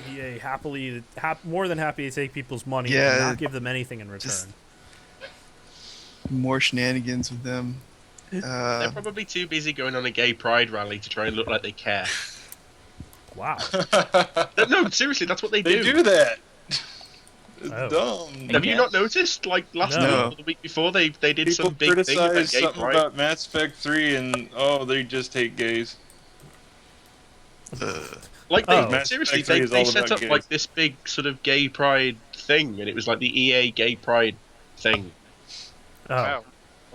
EA happily, more than happy to take people's money Yeah, and not give them anything in return. just- More shenanigans with them. They're probably too busy going on a gay pride rally to try and look like they care. Wow. No, seriously, that's what they They do. do that. It's Oh. dumb. Have you not noticed? Like last No. week or the week before, they did People some big thing about criticize gay something pride. about Mass Effect 3 and they just hate gays. Like Oh. they seriously, Mass Effect 3 is they all set about up gays. like this big sort of gay pride thing, and it was like the EA gay pride thing. Oh. Wow.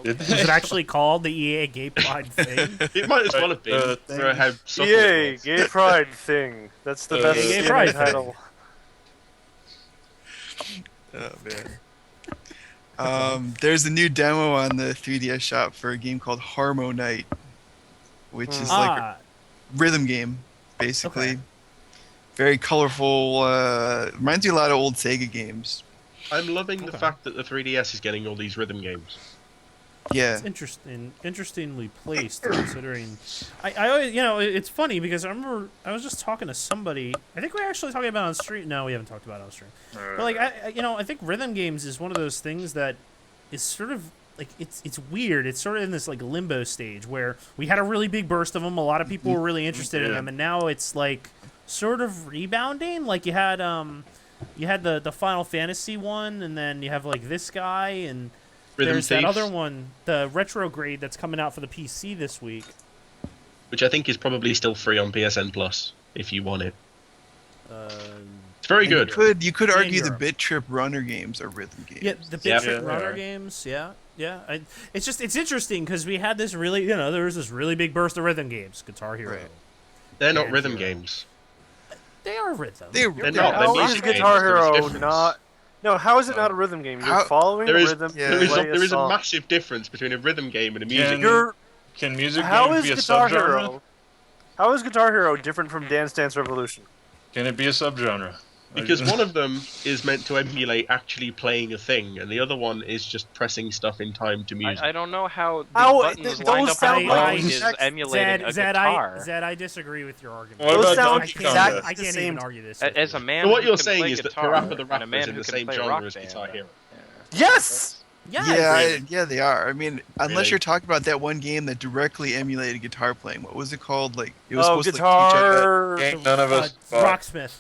Did Is it actually called the EA Gay Pride thing? It might as well have been thing. for how subtle EA it was. Gay Pride thing. That's the best Gay gaming Pride thing. title. Oh man. There's a new demo on the 3DS shop for a game called Harmo Night, which is like a Ah, rhythm game, basically. Okay. Very colorful. Reminds me a lot of old Sega games. I'm loving the Okay. fact that the 3DS is getting all these rhythm games. Yeah. it's interestingly placed considering. I always, it's funny because I remember I was just talking to somebody. I think we were actually talking about it on stream. No, we haven't talked about it on stream. But like, I think rhythm games is one of those things that is sort of like it's weird. It's sort of in this like limbo stage where we had a really big burst of them. A lot of people were really interested in Yeah. them, and now it's like sort of rebounding. Like you had the Final Fantasy one, and then you have like this guy, and Rhythm there's Thief, that other one, the Retrograde, that's coming out for the PC this week. which I think is probably still free on PSN Plus if you want it. Uh, It's very And good. You could In argue the Europe. Bit Trip Runner games are rhythm games. yeah, the Yeah. Bit Trip Yeah. Runner games. Yeah. It's interesting because we had this really, there was this really big burst of rhythm games. Guitar Hero. Right. They're not Yeah, rhythm sure. games. They are rhythm. They're They're they're not, they're How music is games, Guitar there is Hero difference. not? No, how is it not a rhythm game? You're How- following There a is, rhythm. yeah. there is, play there is a song. massive difference between a rhythm game and a music Can- game. You're, Can music how games is be a Guitar subgenre? Hero? How is Guitar Hero different from Dance Dance Revolution? Can it be a subgenre? Because one of them is meant to emulate actually playing a thing, and the other one is just pressing stuff in time to music. I don't know how the How- buttons those lined up on sound the like is exact- emulating a guitar. Zed, I disagree with your argument. What Those about sound Donkey Kong? exact- then? I the can't same- even argue this. As a man So what who you're can saying play is that guitar, Parappa the and a Rapper man is in who the can same play genre rock as band, Guitar Hero. Yes. Yes. Yeah, they are. I mean, unless Really? you're talking about that one game that directly emulated guitar playing. What was it called? Like it was Oh, supposed to like, teach guitar. Game none of us bought. Rocksmith.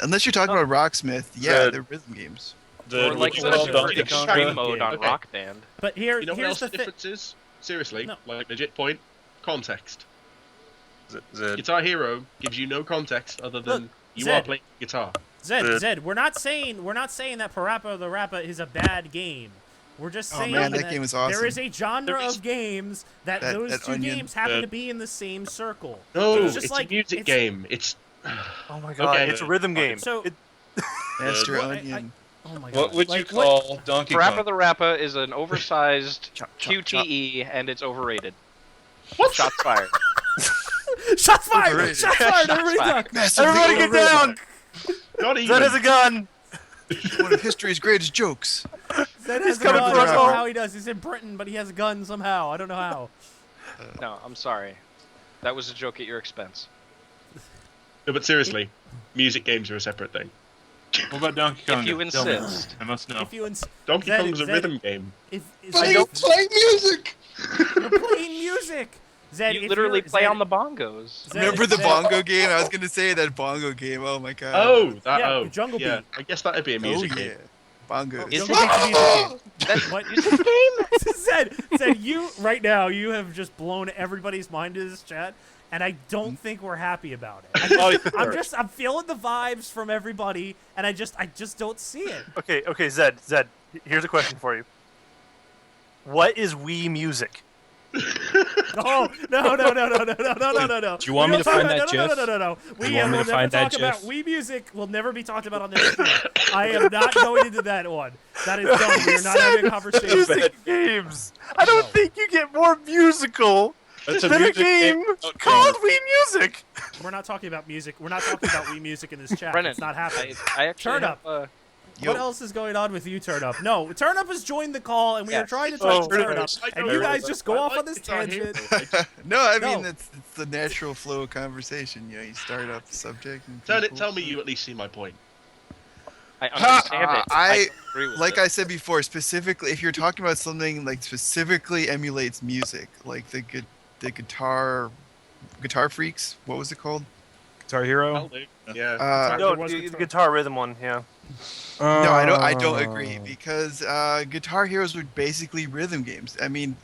unless you're talking about Rocksmith, yeah, The- they're rhythm games. The Or like you the know, Donkey it's Kong. extreme mode on Okay. Rock Band. But You know what here's else the the thing. difference is? Seriously, No. like legit point. Context. Zed. Guitar Hero gives you no context other than Look, you Zed. are playing guitar. Zed, we're not saying that Parappa the Rapper is a bad game. We're just Oh, saying man, that that game is awesome. there is a genre There is- of games that those that two Onion. games happen Yeah. to be in the same circle. No, So it's, just a like- music it's- game. It's Oh my god, Okay. it's a rhythm game. So- It- Master well, Onion. Oh my god. What would you Like, call Donkey Parappa Kong? the Rapper is an oversized Chop, chop, chop. QTE, and it's overrated. what? Shots fired. Shots fired! Overrated. Shots fired! Everybody fired. duck! Massively Everybody get overrated. down! Not even. Zed has a gun. One of history's greatest jokes. Zed He's has a coming gun. for I us don't know all. how he does. He's in Britain, but he has a gun somehow. I don't know how. No, I'm sorry. That was a joke at your expense. No, but seriously, music games are a separate thing. What about Donkey Kong? If you Tell me. insist. I must know. If you Donkey Zed- Kong's a Zed- rhythm game. if I don't- Playing music. you're playing music, Zed, You if literally you're- play Zed- on the bongos. Zed- Remember the Zed- bongo game? I was gonna say that bongo game. Oh my god. Oh, that. Yeah, oh, Jungle yeah. Beat. I guess that'd be a Oh music yeah. game. Bongos. Is Jungle Beat's a music game. That's What? is it a game? Zed, you right now you have just blown everybody's mind to this chat, and I don't think we're happy about it. I'm feeling the vibes from everybody, and I just don't see it. Okay, Zed. Here's a question for you. What is Wii Music? Oh no! Do you want me to find that No. you want me to find that talk about GIF? Wii Music. Will never be talked about on this stream. I am not going into that one. That is dumb. We're not having a conversation. Music games. I don't think you get more musical That's a than a music game about called games. Wii Music. We're not talking about music. We're not talking about Wii Music in this chat. Brennan, It's not happening. I actually Turn have up. a Yo. What else is going on with you, Turnup? No, Turnup has joined the call, and we are Yes. trying to talk to Turnup. Turnup, and you guys just go off on this tangent. No, I mean No. it's the natural flow of conversation. You know, you start off the subject. And Tell me you at least see my point. I understand it. I don't agree with like it. I said before, specifically if you're talking about something like specifically emulates music, like the guitar freaks. What was it called? Guitar Hero. Well, yeah. No, There was the guitar. guitar rhythm one, yeah. No, I don't agree because Guitar Heroes were basically rhythm games. I mean,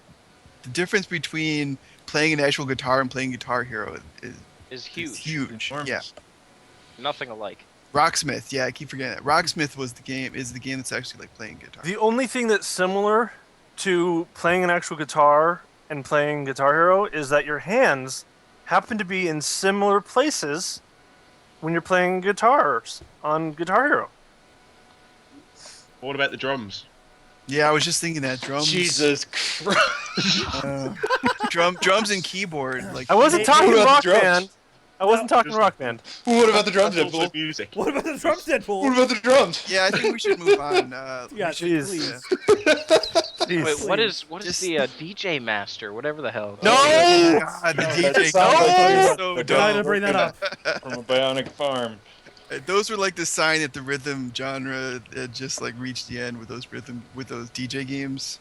the difference between playing an actual guitar and playing Guitar Hero Is is huge. huge. Enormous. Yeah. Nothing alike. Rocksmith, yeah, I keep forgetting that. Rocksmith is the game that's actually like playing guitar. The only thing that's similar to playing an actual guitar and playing Guitar Hero is that your hands happen to be in similar places when you're playing guitars on Guitar Hero. What about the drums? Yeah, I was just thinking that drums. Jesus Christ. Drums and keyboard. Like I wasn't Hey, talking what about Rock the drums? Band. I wasn't talking just- Rock Band. What about the drums, That's also Deadpool? music. What about the drums, What Deadpool? about the drums? Yeah, I think we should move on. Yeah, Jeez. please. Jeez. Wait, what is Just- the DJ Master? Whatever the hell. No! God, the That DJ. sounds like so a We're not gonna dumb. bring that up. From a bionic farm. Those were like the sign that the rhythm genre had just like reached the end with those DJ games.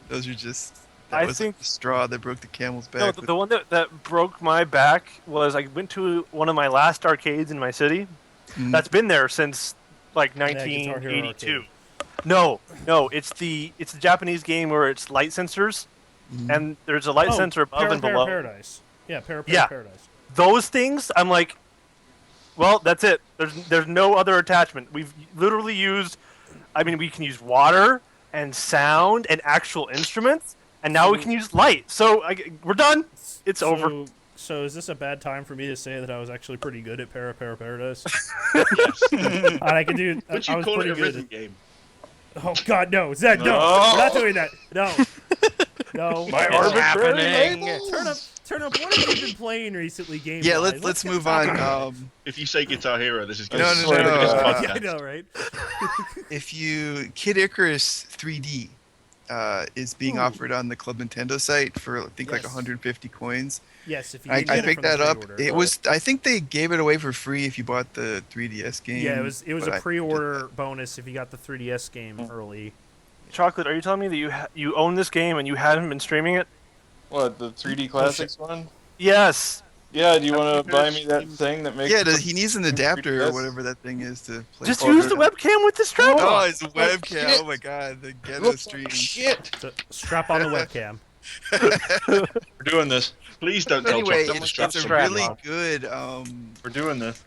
Those are just. That I was think- like the straw that broke the camel's back. No, with- the one that broke my back was I went to one of my last arcades in my city. Mm. That's been there since like Guitar Hero 1982. arcade. No, it's the Japanese game where it's light sensors, Mhm. and there's a light Oh, sensor above and below. Paradise. Yeah, Yeah. Paradise. Those things, I'm like, well, that's it. There's no other attachment. We've literally used. I mean, we can use water and sound and actual instruments, and now we can use light. So we're done. It's over. So is this a bad time for me to say that I was actually pretty good at Paradise? Yes. And I could do. Would I you was call it pretty a good. rhythm game? Oh God, no, Zed, no, No. we're not doing that. No, no. My No. arbitrary happening? labels? Turn up. What have you been playing recently, game? Yeah, let's get move talking on. about If you say Guitar Hero, this is No, going no, to no, destroy no, this uh, it. podcast. Yeah, I know, right? If you Kid Icarus 3D is being Ooh. offered on the Club Nintendo site for I think like Yes. 150 coins. Yes, if you I didn't get it picked from the that up. pre-order. It was I think they gave it away for free if you bought the 3DS game. Yeah, it was but I a pre-order bonus if you got the 3DS game early. Chocolate, are you telling me that you own this game and you haven't been streaming it? What, the 3D Classics one? Yes. Yeah, do you want to buy me that thing that makes... Yeah, he needs an adapter or 3DS? whatever that thing is to play. Just Poker. use the webcam with the strap Oh, on. it's a webcam. Oh my god, the ghetto stream. Shit! So, strap on the webcam. We're doing this. Please don't tell Anyway, Chocolate to strap it's a something really on. good We're doing this.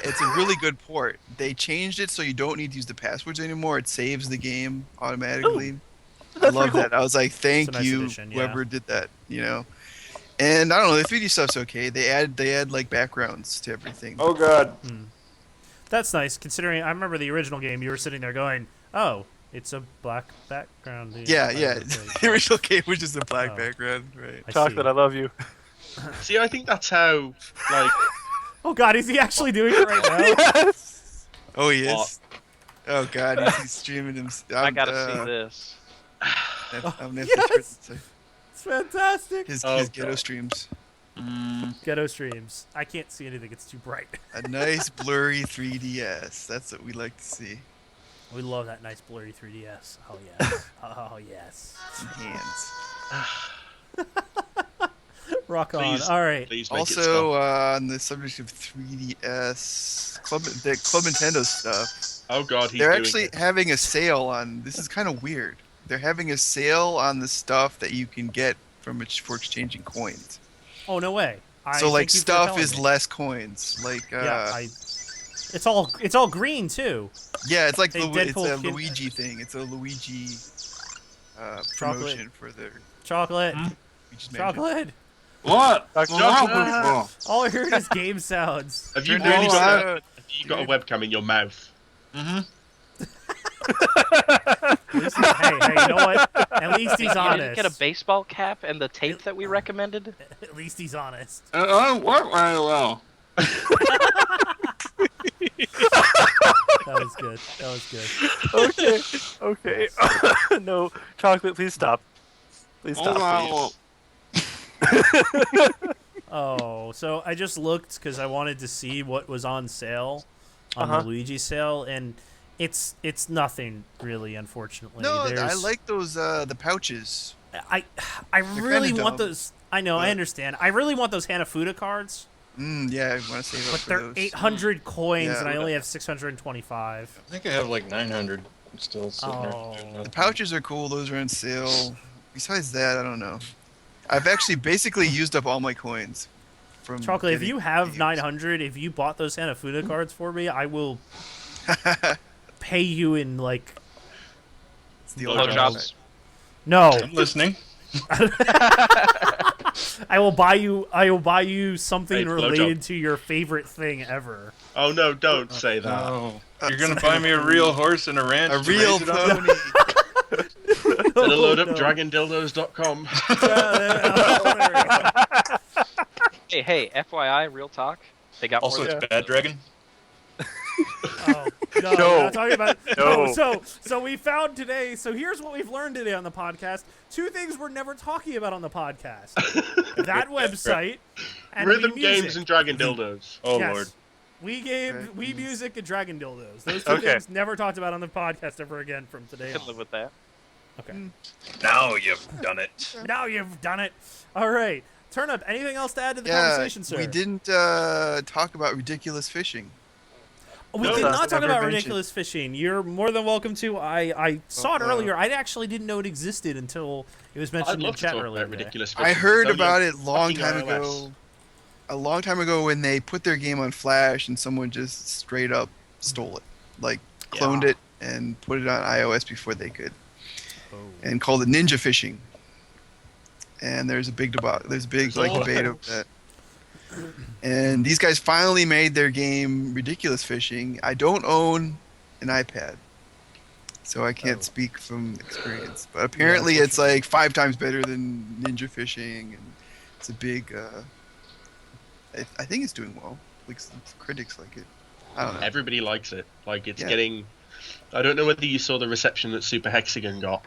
it's a really good port. They changed it so you don't need to use the passwords anymore. It saves the game automatically. I That's love pretty cool. that. I was like, thank It's a nice you, addition, yeah. whoever did that. You know, and I don't know. The 3D stuff's okay. They add like backgrounds to everything. Oh god. That's nice, considering I remember the original game. You were sitting there going, "Oh, it's a black background." Yeah, I yeah. don't think- The original game was just a black Oh. background, right? I Chocolate, see. I love you. See, I think that's how, like, Oh God, is he actually doing it right now? Yes. Oh, he is. What? Oh god, he's streaming him. I gotta see this. I'm gonna have Yes! to turn It's fantastic. his Oh, ghetto God. streams. Ghetto streams. I can't see anything. It's too bright. A nice blurry 3DS. That's what we like to see. We love that nice blurry 3DS. Oh yes. Oh yes. Some hands. Rock on. Please. All right. please make it Also, stop. on the subject of 3DS, the Club Nintendo stuff, Oh god, he's they're doing actually it. having a sale on. This is kind of weird. They're having a sale on the stuff that you can get for exchanging coins. Oh no way. So like thank you for stuff telling is me. less coins. Like Yeah, it's all green too. yeah, it's like Hey, it's Deadpool a kid- Luigi thing. It's a Luigi Chocolate. promotion for their Chocolate. Luigi's Mansion. Chocolate. What? Chocolate. All I heard is game sounds. Have you Turn really those got out. have you got a webcam in your mouth? At least hey, you know what? At least he's You didn't honest. get a baseball cap and the tape that we recommended? At least he's honest. What? Well. That was good. good. That was good. Okay. No, chocolate, please stop. Please stop. Oh, so I just looked because I wanted to see what was on sale on the Luigi sale, and it's nothing really, unfortunately. No, I like those the pouches. I really want those. I know, I understand. I really want those Hanafuda cards. Yeah, I want to save up but for they're those. 800 coins, Yeah. and I only have 625. I think I have like 900 still sitting there. The pouches are cool. Those are on sale. Besides that, I don't know. I've actually basically used up all my coins. From Chocolate, if getting you have games. 900, if you bought those Hanafuda cards for me, I will pay you in like. It's the Blowjobs. No, I'm listening. I will buy you something Hey, related to your favorite thing ever. Oh no, don't say that. Oh, you're gonna buy me a real horse and a ranch. A to real raise it on? pony. Gonna load up no. dragondildos.com. Hey, FYI, real talk. They got Also, more than it's Bad Dragon. Oh, no, No. we're not talking about No. So we found today. So here's what we've learned today on the podcast. Two things we're never talking about on the podcast: that website and Rhythm Wii Music. games and dragon dildos. Oh Yes. lord. Wii Music and Dragon Dildos. Those two Okay. things never talked about on the podcast ever again from today Could on. live with that. Okay. Now you've done it. Now you've done it. All right. Turnip, anything else to add to the Yeah, conversation, sir? we didn't talk about ridiculous fishing. We No, did that's not talk never about mentioned. ridiculous fishing. You're more than welcome to. I saw it earlier. I actually didn't know it existed until it was I'd mentioned in love to chat talk earlier about today. ridiculous. I fishing. heard It's only about on it long fucking time iOS. ago. A long time ago when they put their game on Flash and someone just straight up stole it. Like cloned it and put it on iOS before they could. And called it ninja fishing. And there's a big debate. There's a big debate over that. And these guys finally made their game Ridiculous Fishing. I don't own an iPad, so I can't speak from experience. But apparently, it's like 5 times better than Ninja Fishing, and it's a big. I think it's doing well. Like some critics like it. I don't know. Everybody likes it. Like it's Yeah. getting. I don't know whether you saw the reception that Super Hexagon got,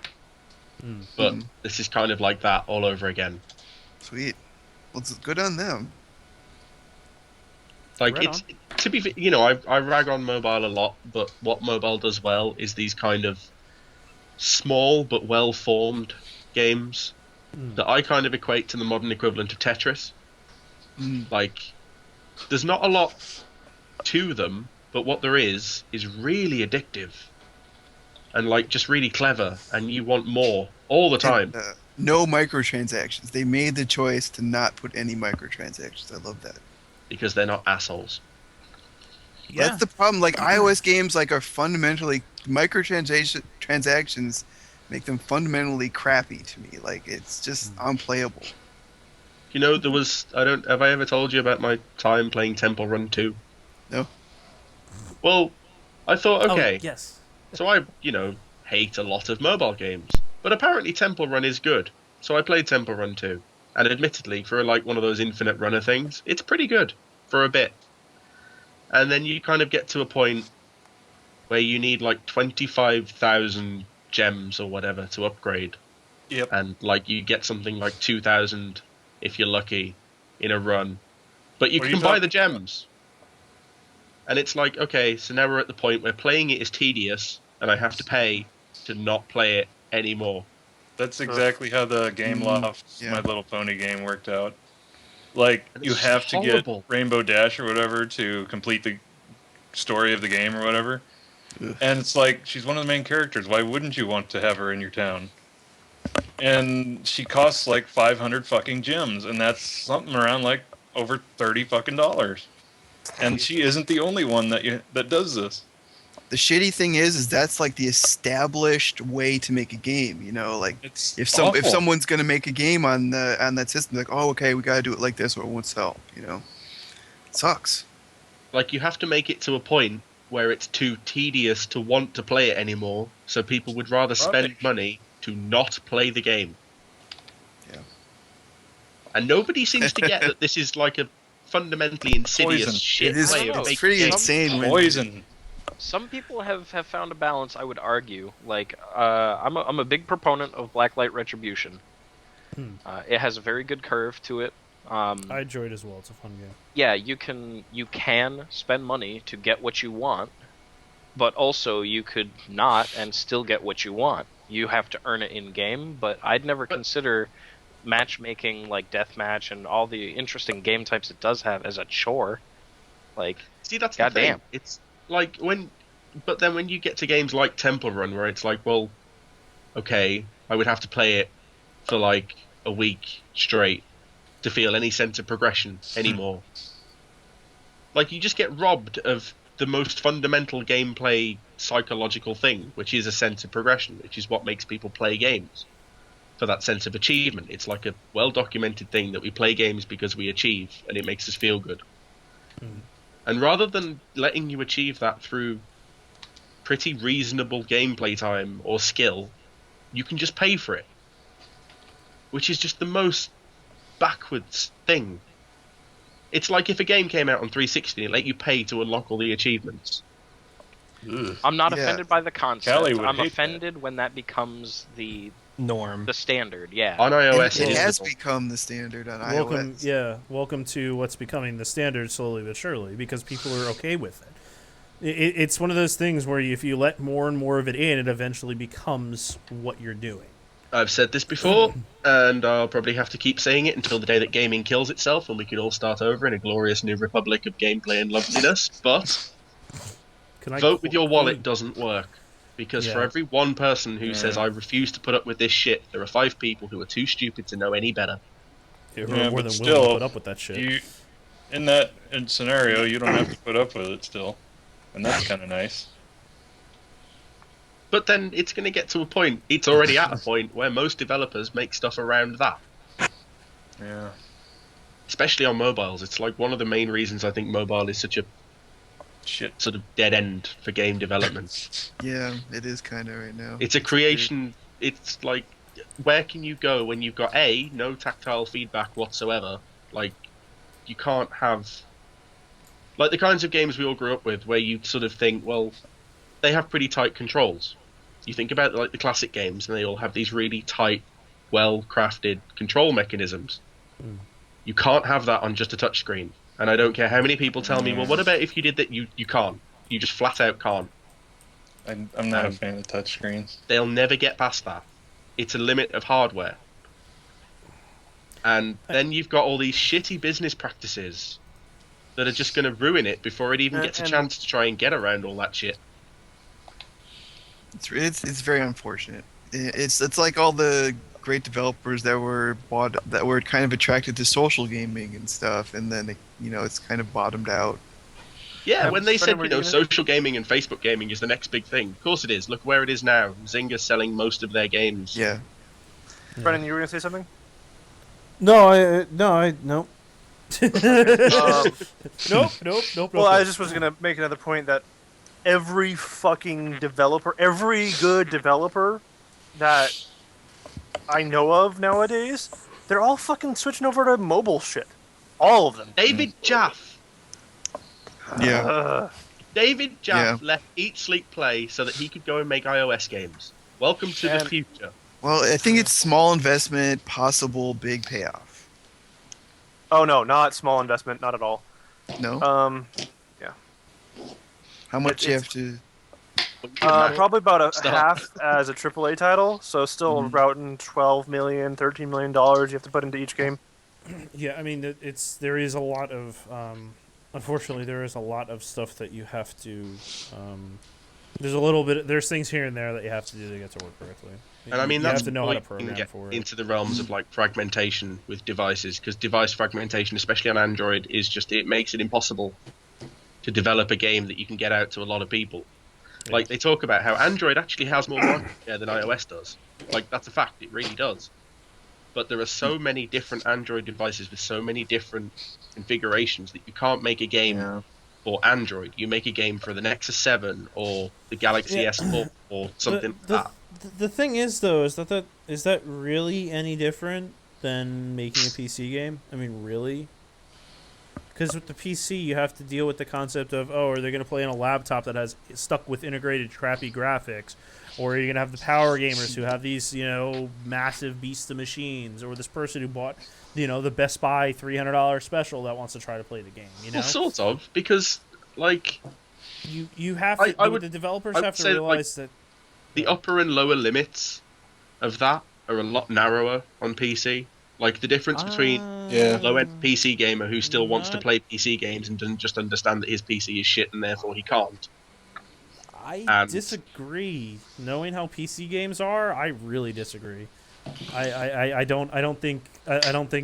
but this is kind of like that all over again. Sweet. Well, it's good on them. Like Right it's to be, you know, I rag on mobile a lot, but what mobile does well is these kind of small but well formed games that I kind of equate to the modern equivalent of Tetris. Like, there's not a lot to them, but what there is really addictive and like just really clever, and you want more all the time. And, no microtransactions. They made the choice to not put any microtransactions. I love that. Because they're not assholes. Yeah. That's the problem. Like iOS games, like are fundamentally transactions make them fundamentally crappy to me. Like it's just unplayable. You know, there was have I ever told you about my time playing Temple Run 2? No. Well, I thought, okay, Oh, yes. so I, hate a lot of mobile games, but apparently Temple Run is good. So I played Temple Run 2, and admittedly, for like one of those infinite runner things, it's pretty good for a bit. And then you kind of get to a point where you need like 25,000 gems or whatever to upgrade. Yep. And like you get something like 2,000 if you're lucky in a run. But you What are can you buy talking- the gems. And it's like, okay, so now we're at the point where playing it is tedious and I have to pay to not play it anymore. That's exactly how the game loft, yeah. My Little Pony game worked out. Like, And you it's have to horrible. get Rainbow Dash or whatever to complete the story of the game or whatever. Ugh. And it's like, she's one of the main characters. Why wouldn't you want to have her in your town? And she costs like 500 fucking gems, and that's something around like over $30 fucking dollars. And she isn't the only one that does this. The shitty thing is that's like the established way to make a game. You know, like It's if awful. someone's gonna make a game on that system, like, oh, okay, we gotta do it like this or it won't sell. You know, it sucks. Like, you have to make it to a point where it's too tedious to want to play it anymore, so people would rather spend Rubbish. money to not play the game. Yeah. And nobody seems to get that this is like a fundamentally insidious Poison. shit It is. way of It's making pretty games. insane. When, Poison. Some people have found a balance. I would argue. Like, I'm a big proponent of Blacklight Retribution. It has a very good curve to it. I enjoy it as well. It's a fun game. Yeah, you can spend money to get what you want, but also you could not and still get what you want. You have to earn it in game, but I'd never consider matchmaking like deathmatch and all the interesting game types it does have as a chore. Like, see, that's the thing. It's like but then when you get to games like Temple Run, where it's like, well, okay, I would have to play it for like a week straight to feel any sense of progression anymore. Like, you just get robbed of the most fundamental gameplay psychological thing, which is a sense of progression, which is what makes people play games. For that sense of achievement. It's like a well-documented thing that we play games because we achieve, and it makes us feel good. And rather than letting you achieve that through pretty reasonable gameplay time or skill, you can just pay for it. Which is just the most backwards thing. It's like if a game came out on 360 and it let you pay to unlock all the achievements. Ugh. I'm not offended by the concept. Callie would I'm hate offended when that becomes the Norm. standard. Yeah. On iOS, It it has is. become the standard on Welcome, iOS. yeah, welcome to what's becoming the standard slowly but surely, because people are okay with it. It's one of those things where if you let more and more of it in, it eventually becomes what you're doing. I've said this before, and I'll probably have to keep saying it until the day that gaming kills itself and we can all start over in a glorious new republic of gameplay and loveliness, but vote with your wallet doesn't work. Because for every one person who says, I refuse to put up with this shit, there are 5 people who are too stupid to know any better. Who are Yeah, more but than willing to still, put up with that shit. in that scenario, you don't have to put up with it still. And that's kind of nice. But then it's going to get to a point, it's already at a point, where most developers make stuff around that. Yeah. Especially on mobiles. It's like one of the main reasons I think mobile is such a Shit. sort of dead end for game development. Yeah, it is kind of right now. It's a creation, it's like, where can you go when you've got A, no tactile feedback whatsoever? Like, you can't have... Like, the kinds of games we all grew up with, where you sort of think, well, they have pretty tight controls. You think about, like, the classic games, and they all have these really tight, well-crafted control mechanisms. You can't have that on just a touchscreen. And I don't care how many people tell me, well, what about if you did that? You can't. You just flat out can't. I'm not a fan of touchscreens. They'll never get past that. It's a limit of hardware. And then you've got all these shitty business practices that are just going to ruin it before it even gets a chance to try and get around all that shit. It's very unfortunate. It's like all the great developers that were kind of attracted to social gaming and stuff, and then it's kind of bottomed out. Yeah, when they said social gaming and Facebook gaming is the next big thing, of course it is. Look where it is now. Zynga's selling most of their games. Yeah. Brennan, you were gonna say something? No. Nope. Well, I just was gonna make another point that every fucking developer, every good developer that I know of nowadays, they're all fucking switching over to mobile shit. All of them. David Jaffe. Yeah. David Jaffe left Eat Sleep Play so that he could go and make iOS games. Welcome to the future. Well, I think it's small investment, possible big payoff. Oh no, not small investment, not at all. No. Yeah. How much do you have to? Probably about half as a AAA title, so still about $12 million, $13 million you have to put into each game. Yeah, I mean, there is a lot of unfortunately there is a lot of stuff that you have to there's things here and there that you have to do to get to work correctly. And I mean, you that's have to know how to why we program get for it. into the realms of like fragmentation with devices, because device fragmentation, especially on Android, is just, it makes it impossible to develop a game that you can get out to a lot of people. Like, they talk about how Android actually has more market share than iOS does. Like, that's a fact, it really does. But there are so many different Android devices with so many different configurations that you can't make a game for Android. You make a game for the Nexus 7 or the Galaxy S4 or something like that. The thing is, though, is that really any different than making a PC game? I mean, really? Because with the PC, you have to deal with the concept of, oh, are they going to play on a laptop that has stuck with integrated crappy graphics? Or are you going to have the power gamers who have these, massive beasts of machines? Or this person who bought, the Best Buy $300 special that wants to try to play the game, Well, sort of, because, like... You have to... the developers have to realize that... The upper and lower limits of that are a lot narrower on PC. Like, the difference between a low-end PC gamer who still wants to play PC games and doesn't just understand that his PC is shit and therefore he can't. I disagree. Knowing how PC games are, I really disagree. I don't think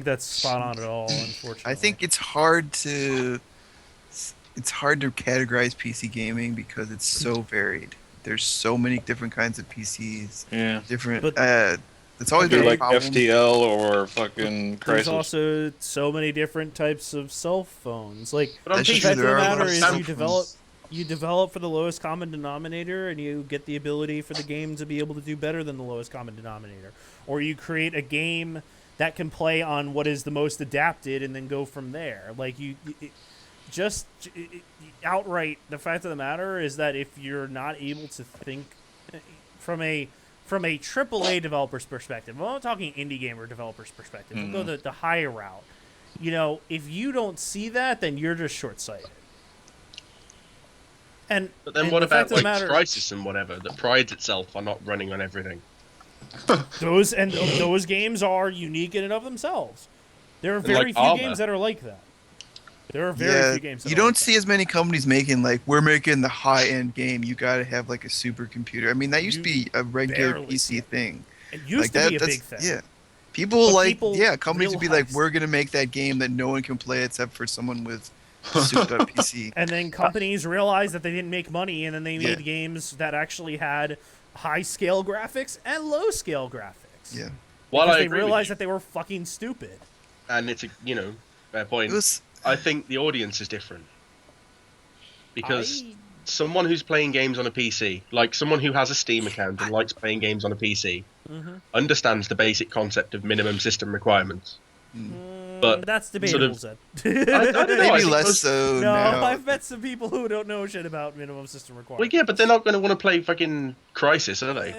that's spot on at all, unfortunately. I think it's hard to categorize PC gaming because it's so varied. There's so many different kinds of PCs. Yeah. Different. It's always been like problem. FTL or fucking Crysis. There's also so many different types of cell phones. Like, but the fact of the matter is phones. you develop for the lowest common denominator, and you get the ability for the game to be able to do better than the lowest common denominator. Or you create a game that can play on what is the most adapted, and then go from there. Like, outright, the fact of the matter is that if you're not able to think from a AAA developer's perspective, I'm not talking indie gamer developer's perspective, we'll go the higher route. If you don't see that, then you're just short-sighted. But then what about Crysis and whatever that prides itself on not running on everything? Those games are unique in and of themselves. There are very few games that are like that. There are very few games. You don't see as many companies making we're making the high-end game. You got to have a supercomputer. I mean, that used to be a regular PC thing. It used to be a big thing. Yeah, companies would be like, we're gonna make that game that no one can play except for someone with souped up PC. And then companies realized that they didn't make money, and then they made games that actually had high-scale graphics and low-scale graphics. Yeah. Because they realized that they were fucking stupid. And it's fair point. I think the audience is different. Because someone who's playing games on a PC, like someone who has a Steam account and likes playing games on a PC, understands the basic concept of minimum system requirements. But that's debatable, Zed. I don't know. Maybe less so now. I've met some people who don't know shit about minimum system requirements. Well, yeah, but they're not going to want to play fucking Crysis, are they?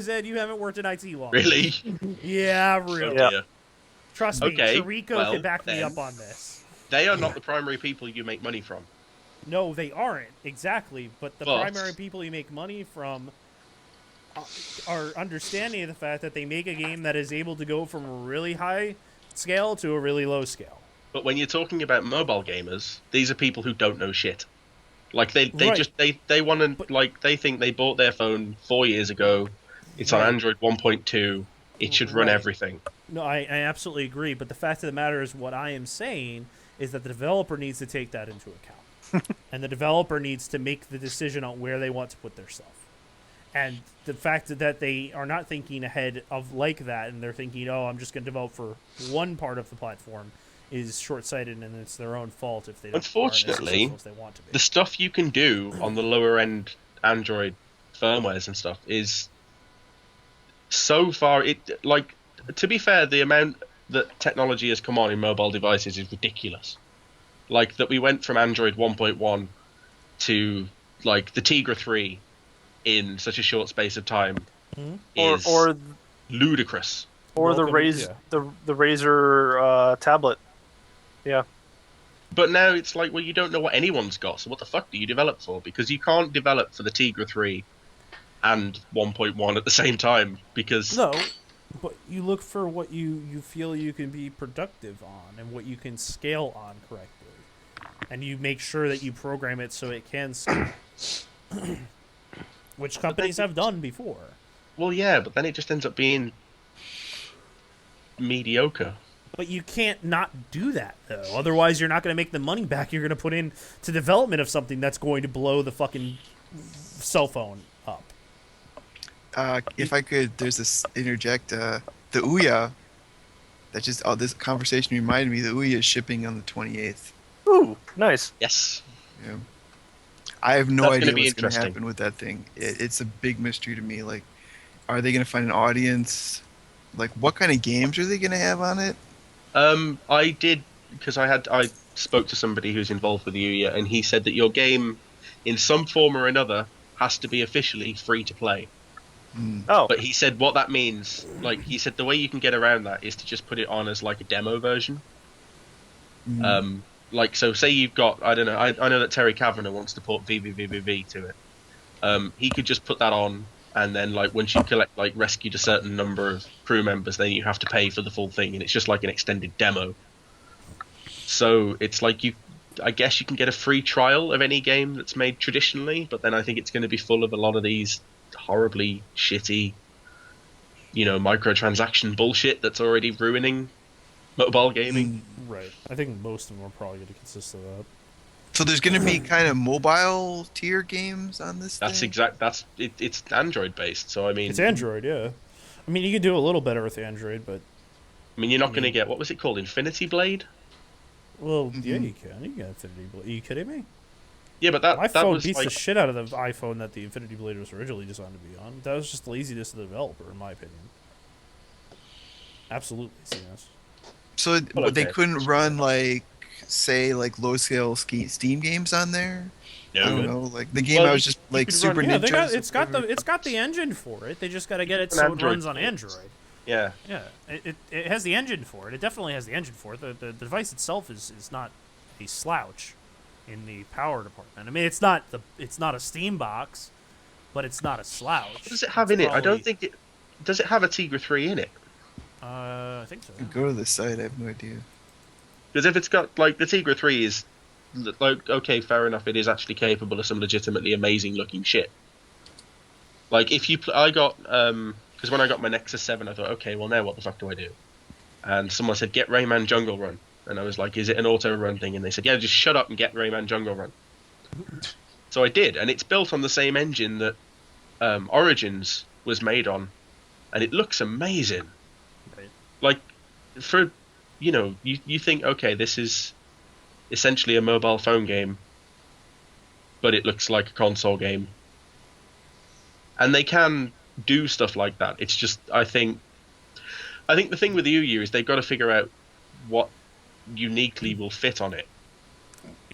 Zed, you haven't worked in IT long. Really? Yeah, really. Oh, dear. Trust me, Chirico can back me up on this. They are not the primary people you make money from. No, they aren't, exactly. But the primary people you make money from are understanding of the fact that they make a game that is able to go from a really high scale to a really low scale. But when you're talking about mobile gamers, these are people who don't know shit. Like they want to they think they bought their phone 4 years ago. It's on Android 1.2. It should run everything. No, I absolutely agree. But the fact of the matter is, what I am saying is that the developer needs to take that into account, and the developer needs to make the decision on where they want to put their stuff. And the fact that they are not thinking ahead of like that, and they're thinking, "Oh, I'm just going to develop for one part of the platform," is short-sighted, and it's their own fault if they don't. Unfortunately, as they want to be. The stuff you can do on the lower end Android firmwares and stuff is so far. To be fair, the amount that technology has come on in mobile devices is ridiculous. Like that we went from Android 1.1 to the Tegra 3 in such a short space of time is ludicrous. Or the Razer tablet. Yeah. But now it's you don't know what anyone's got, so what the fuck do you develop for? Because you can't develop for the Tegra 3 and 1.1 at the same time, because... No, but you look for what you feel you can be productive on and what you can scale on correctly. And you make sure that you program it so it can scale. Which companies have done before. Well, yeah, but then it just ends up being mediocre. But you can't not do that, though. Otherwise, you're not going to make the money back you're going to put in to development of something that's going to blow the fucking cell phone up. If I could, there's this interject. The Ouya, this conversation reminded me, the Ouya is shipping on the 28th. Ooh, nice. Yes. Yeah. I have no idea what's going to happen with that thing. It's a big mystery to me. Are they going to find an audience? What kind of games are they going to have on it? I did because I spoke to somebody who's involved with Yuya, and he said that your game, in some form or another, has to be officially free to play. Oh, But he said what that means, like he said, the way you can get around that is to just put it on as like a demo version. Like so, say you've got I don't know, I know that Terry Kavanagh wants to port VVVVV to it. He could just put that on, and then like once you collect like rescued a certain number of crew members, then you have to pay for the full thing, and it's just like an extended demo. So it's like I guess you can get a free trial of any game that's made traditionally, but then I think it's going to be full of a lot of these horribly shitty, microtransaction bullshit that's already ruining mobile gaming. Right. I think most of them are probably going to consist of that. So there's going to be kind of mobile tier games on this That's thing? it's Android based, so I mean It's Android, yeah. I mean, you could do a little better with Android, but I mean you're not going to get, what was it called, Infinity Blade? well, yeah, you can. You can get Infinity Blade. Are you kidding me? Yeah, but that My phone was beats like the shit out of the iPhone that the Infinity Blade was originally designed to be on. That was just laziness of the developer, in my opinion. Absolute laziness. So Well, they okay. couldn't run like, say, like low-scale Steam games on there? I don't know, like the game Well, I was just you like could Super run- Yeah, Ninja. it's got the engine for it. They just got to get it An so Android it runs on for it. Android. Yeah. Yeah, it has the engine for it. It definitely has the engine for it. The device itself is not a slouch in the power department. I mean, it's not a Steam box, but it's not a slouch. What does it have It's in it? I don't probably- think it does. It have a Tegra 3 in it? I think so. Go to the site. I have no idea. Because if it's got like the Tegra 3 is like, okay, fair enough, it is actually capable of some legitimately amazing looking shit. Like if you I got because when I got my Nexus 7, I thought, okay, well now what the fuck do I do? And someone said get Rayman Jungle Run, and I was like, is it an auto run thing? And they said, yeah, just shut up and get Rayman Jungle Run. So I did, and it's built on the same engine that Origins was made on, and it looks amazing. Right. Like for you think, okay, this is essentially a mobile phone game, but it looks like a console game. And they can do stuff like that. It's just, I think the thing with the UU is they've got to figure out what uniquely will fit on it.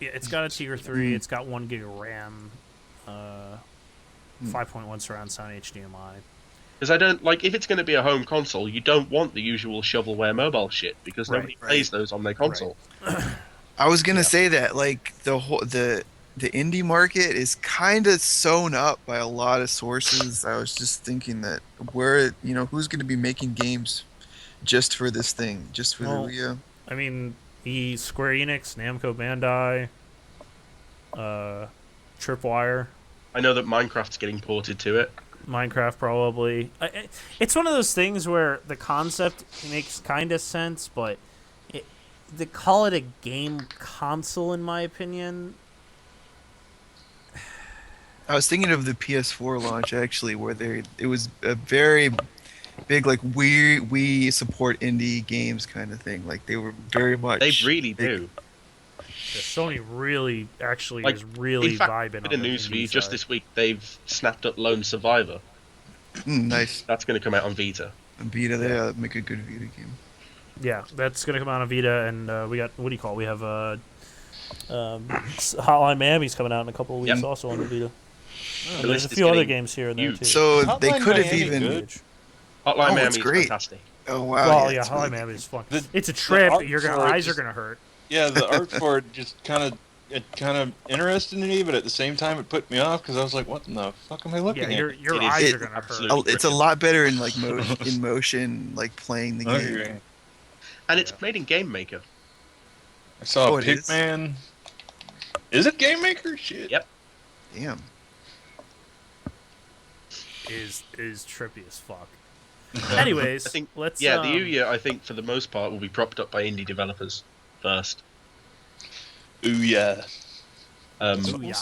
Yeah, it's got a Tier 3. It's got 1 gig of RAM, 5.1 surround sound HDMI. Because I don't, like, if it's going to be a home console, you don't want the usual shovelware mobile shit, because nobody plays those on their console. I was gonna say that like the indie market is kind of sewn up by a lot of sources. I was just thinking that who's gonna be making games just for this thing, just for Well, the Wii U? I mean, Square Enix, Namco Bandai, Tripwire, I know that Minecraft's getting ported to it. Minecraft probably. It's one of those things where the concept makes kind of sense, but they call it a game console, in my opinion. I was thinking of the PS4 launch actually, where it was a very big like we support indie games kind of thing. Like they were very much. They really do. Yeah, Sony really, actually, Like, is really in fact, vibing bit on of the news for indie you. Just side. this week, they've snapped up Lone Survivor. Nice. That's going to come out on Vita. Vita, they make a good Vita game. Yeah, that's gonna come out on Vita, and we got, what do you call it? We have Hotline Miami's coming out in a couple of weeks, Yep. also on the Vita. The And there's list a is few other getting games here and there huge. too. So they Hotline could have Miami even. good. Hotline Oh, Miami it's is great. fantastic. Oh wow! Well, yeah, it's Hotline really Miami is fun. The- It's a the trip. art Your for it eyes are just- gonna hurt. Yeah, the art for it just kind of interested me, but at the same time it put me off because I was like, "What in the fuck am I looking Yeah, at?" your It is eyes are gonna hurt. absolute- It's a lot better in like in motion, like playing the game. Okay. And it's made in Game Maker. I saw Oh, it is? Pigman. Is it Game Maker? Shit. Yep. Damn. Is trippy as fuck. Anyways, I think, let's. the UU, I think, for the most part, will be propped up by indie developers first. Ooh yeah. But yeah.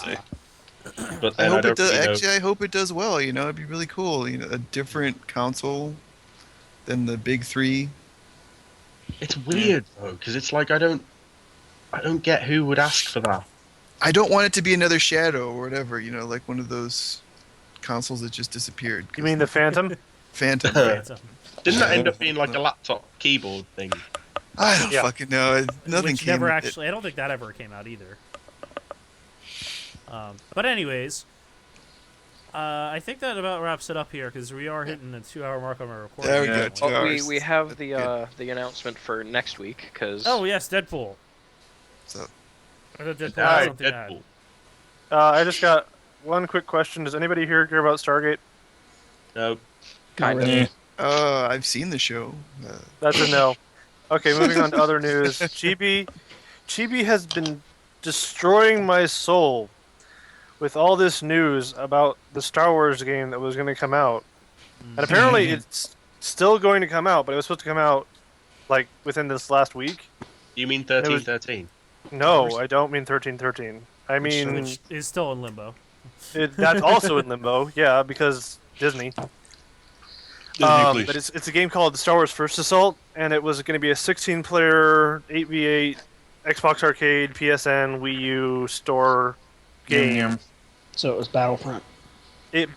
then I hope don't it does. really know- Actually, I hope it does well. It'd be really cool. A different console than the big three. It's weird though, because it's like I don't get who would ask for that. I don't want it to be another Shadow or whatever. Like one of those consoles that just disappeared. You mean the Phantom? Phantom? Phantom. Didn't that end up being like a laptop keyboard thing? I don't Yeah. fucking know. Nothing Which came. never with actually. I don't think that ever came out either. But anyways, I think that about wraps it up here because we are hitting the 2-hour mark on our recording. There we Yeah. go. 2 Well, hours. we have That's the good. the announcement for next week because Oh yes, Deadpool. So I thought Deadpool Alright, had something to add. Deadpool. I just got one quick question. Does anybody here care about Stargate? No. kind of. Yeah. I've seen the show. That's a no. Okay, moving on to other news. Chibi has been destroying my soul with all this news about the Star Wars game that was going to come out. And apparently it's still going to come out, but it was supposed to come out like within this last week. You mean It was- 1313? No, I don't mean 1313. I mean Which is still in limbo. that's also in limbo. Yeah, because Disney. Disney, please. But it's a game called Star Wars First Assault, and it was going to be a 16-player 8v8 Xbox Arcade, PSN, Wii U store game. Yum, So it was Battlefront.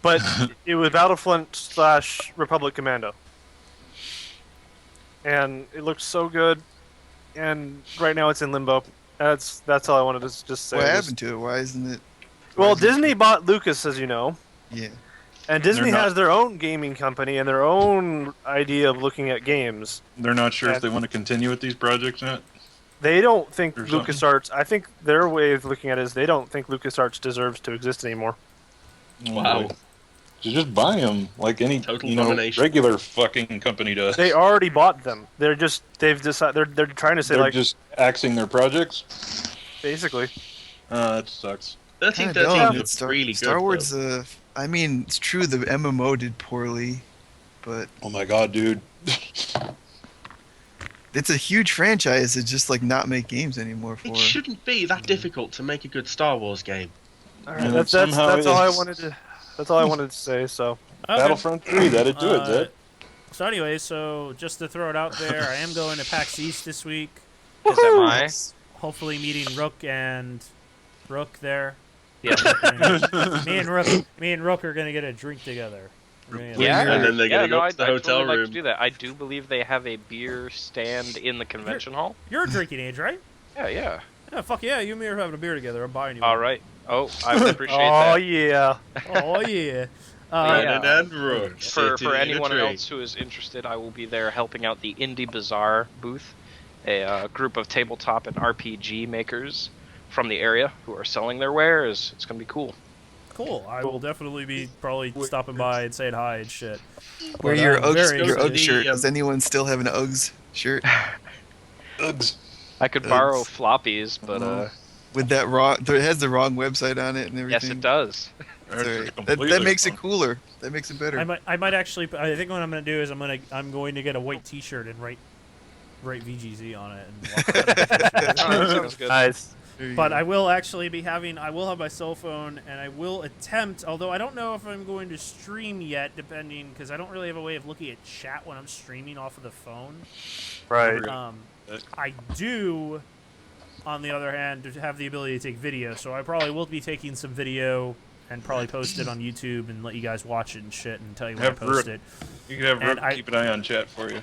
But it was Battlefront / Republic Commando, and it looked so good. And right now it's in limbo. That's all I wanted to just say. What happened to it? Why isn't it? Well, why isn't it- Disney bought Lucas, as you know. Yeah. And Disney They're has not- their own gaming company and their own idea of looking at games. They're not sure Yeah. if they want to continue with these projects yet. They don't think Or something. LucasArts. I think their way of looking at it is they don't think LucasArts deserves to exist anymore. Wow. So just buy them like any Total domination. regular fucking company does. They already bought them. They've decided they're trying to say They're like just axing their projects. basically. That sucks. 1313 It's looks really good. Star Wars. though. I mean, it's true the MMO did poorly, but Oh my god, dude. it's a huge franchise to just like not make games anymore for. It shouldn't be that difficult to make a good Star Wars game. All Yeah, right, that's somehow all I is. wanted to. That's all I wanted to say. So Okay. Battlefront 3, that'd do it, Zed. So anyway, so just to throw it out there, I am going to PAX East this week. As am I. Hopefully meeting Rook there. Yeah. Me and Rook are gonna get a drink together. We're gonna get Yeah, And then they're yeah, gonna go up to the I'd hotel totally like room. to do that. I do believe they have a beer stand in the convention hall. You're drinking age, right? Yeah, yeah. Yeah, fuck yeah, you and me are having a beer together. I'm buying you All one. right. Oh, I would appreciate oh that. yeah. Oh yeah. Yeah. Brandon and Rook For sitting in a anyone tree. else who is interested, I will be there helping out the Indie Bazaar booth, a group of tabletop and RPG makers from the area who are selling their wares. It's gonna be cool. Cool. I will definitely be probably stopping by and saying hi and shit. Wear But your I'm very Uggs, your interested. Ugg shirt. The, Does anyone still have an Uggs shirt Uggs. I could borrow floppies, but with that wrong? It has the wrong website on it and everything. yes, it does. That's all right. That Completely makes it wrong. cooler. That makes it better. I might actually. I think what I'm gonna do is I'm going to get a white T-shirt and write VGZ on it. And walk around. Alright, sounds good. Nice. There you But go. I will actually be having. I will have my cell phone, and I will attempt. Although I don't know if I'm going to stream yet, depending because I don't really have a way of looking at chat when I'm streaming off of the phone. Right. I do, on the other hand, have the ability to take video, so I probably will be taking some video and probably post it on YouTube and let you guys watch it and shit and tell you when I Have post Rook. it. You can have And Rook keep an eye on chat for you.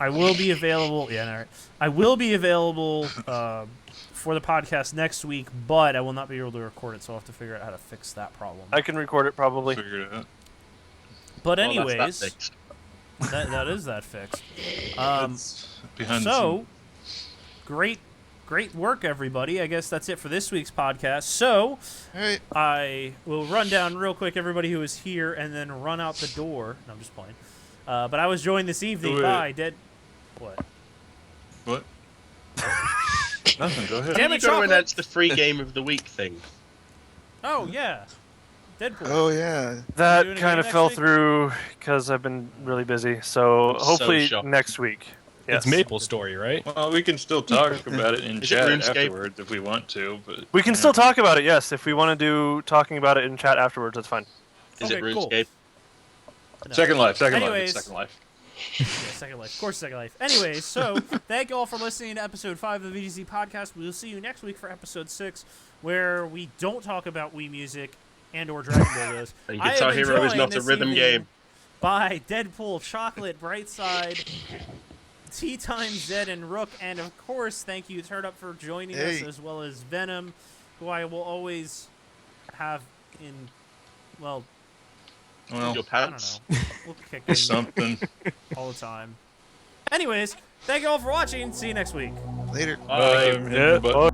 I will be available. Yeah, all right. I will be available for the podcast next week, but I will not be able to record it, so I'll have to figure out how to fix that problem. I can record it probably. Figure it out. But Well, that's that anyways, fixed. that is that fixed. It's behind the So, great work, everybody. I guess that's it for this week's podcast. So, All right. I will run down real quick everybody who is here and then run out the door. No, I'm just playing. But I was joined this evening Do it. by Dead. What? What? Nothing. Go ahead. Damn You it, got to Chocolate! announce the free game of the week thing. Oh, yeah. Deadpool. Oh yeah. doing That a kind game of fell next week? through because I've been really busy. So I'm so hopefully shocked. next week. Yes. It's Maple Story, right? Well, we can still talk about it in Is it chat RuneScape? afterwards if we want to, but We can still talk about it. Yes, if we want to do talking about it in chat afterwards, that's fine. Is it Okay, cool. RuneScape? No. Second Life. Anyways. It's Second Life. Yeah, Second Life. Of course, Second Life. Anyways, so thank you all for listening to episode 5 of the VGZ podcast. We'll see you next week for episode 6, where we don't talk about Wii music and or Dragon Ball goes. And I Guitar am Hero is joined not a this rhythm evening game. by Deadpool, Chocolate, Brightside, Tea Time, Zed, and Rook. And, of course, thank you, Turd Up, for joining us, as well as Venom, who I will always have in, well, Your pants. I don't know. We'll kick in Something. all the time. Anyways, thank you all for watching. See you next week. Later. Bye. Bye.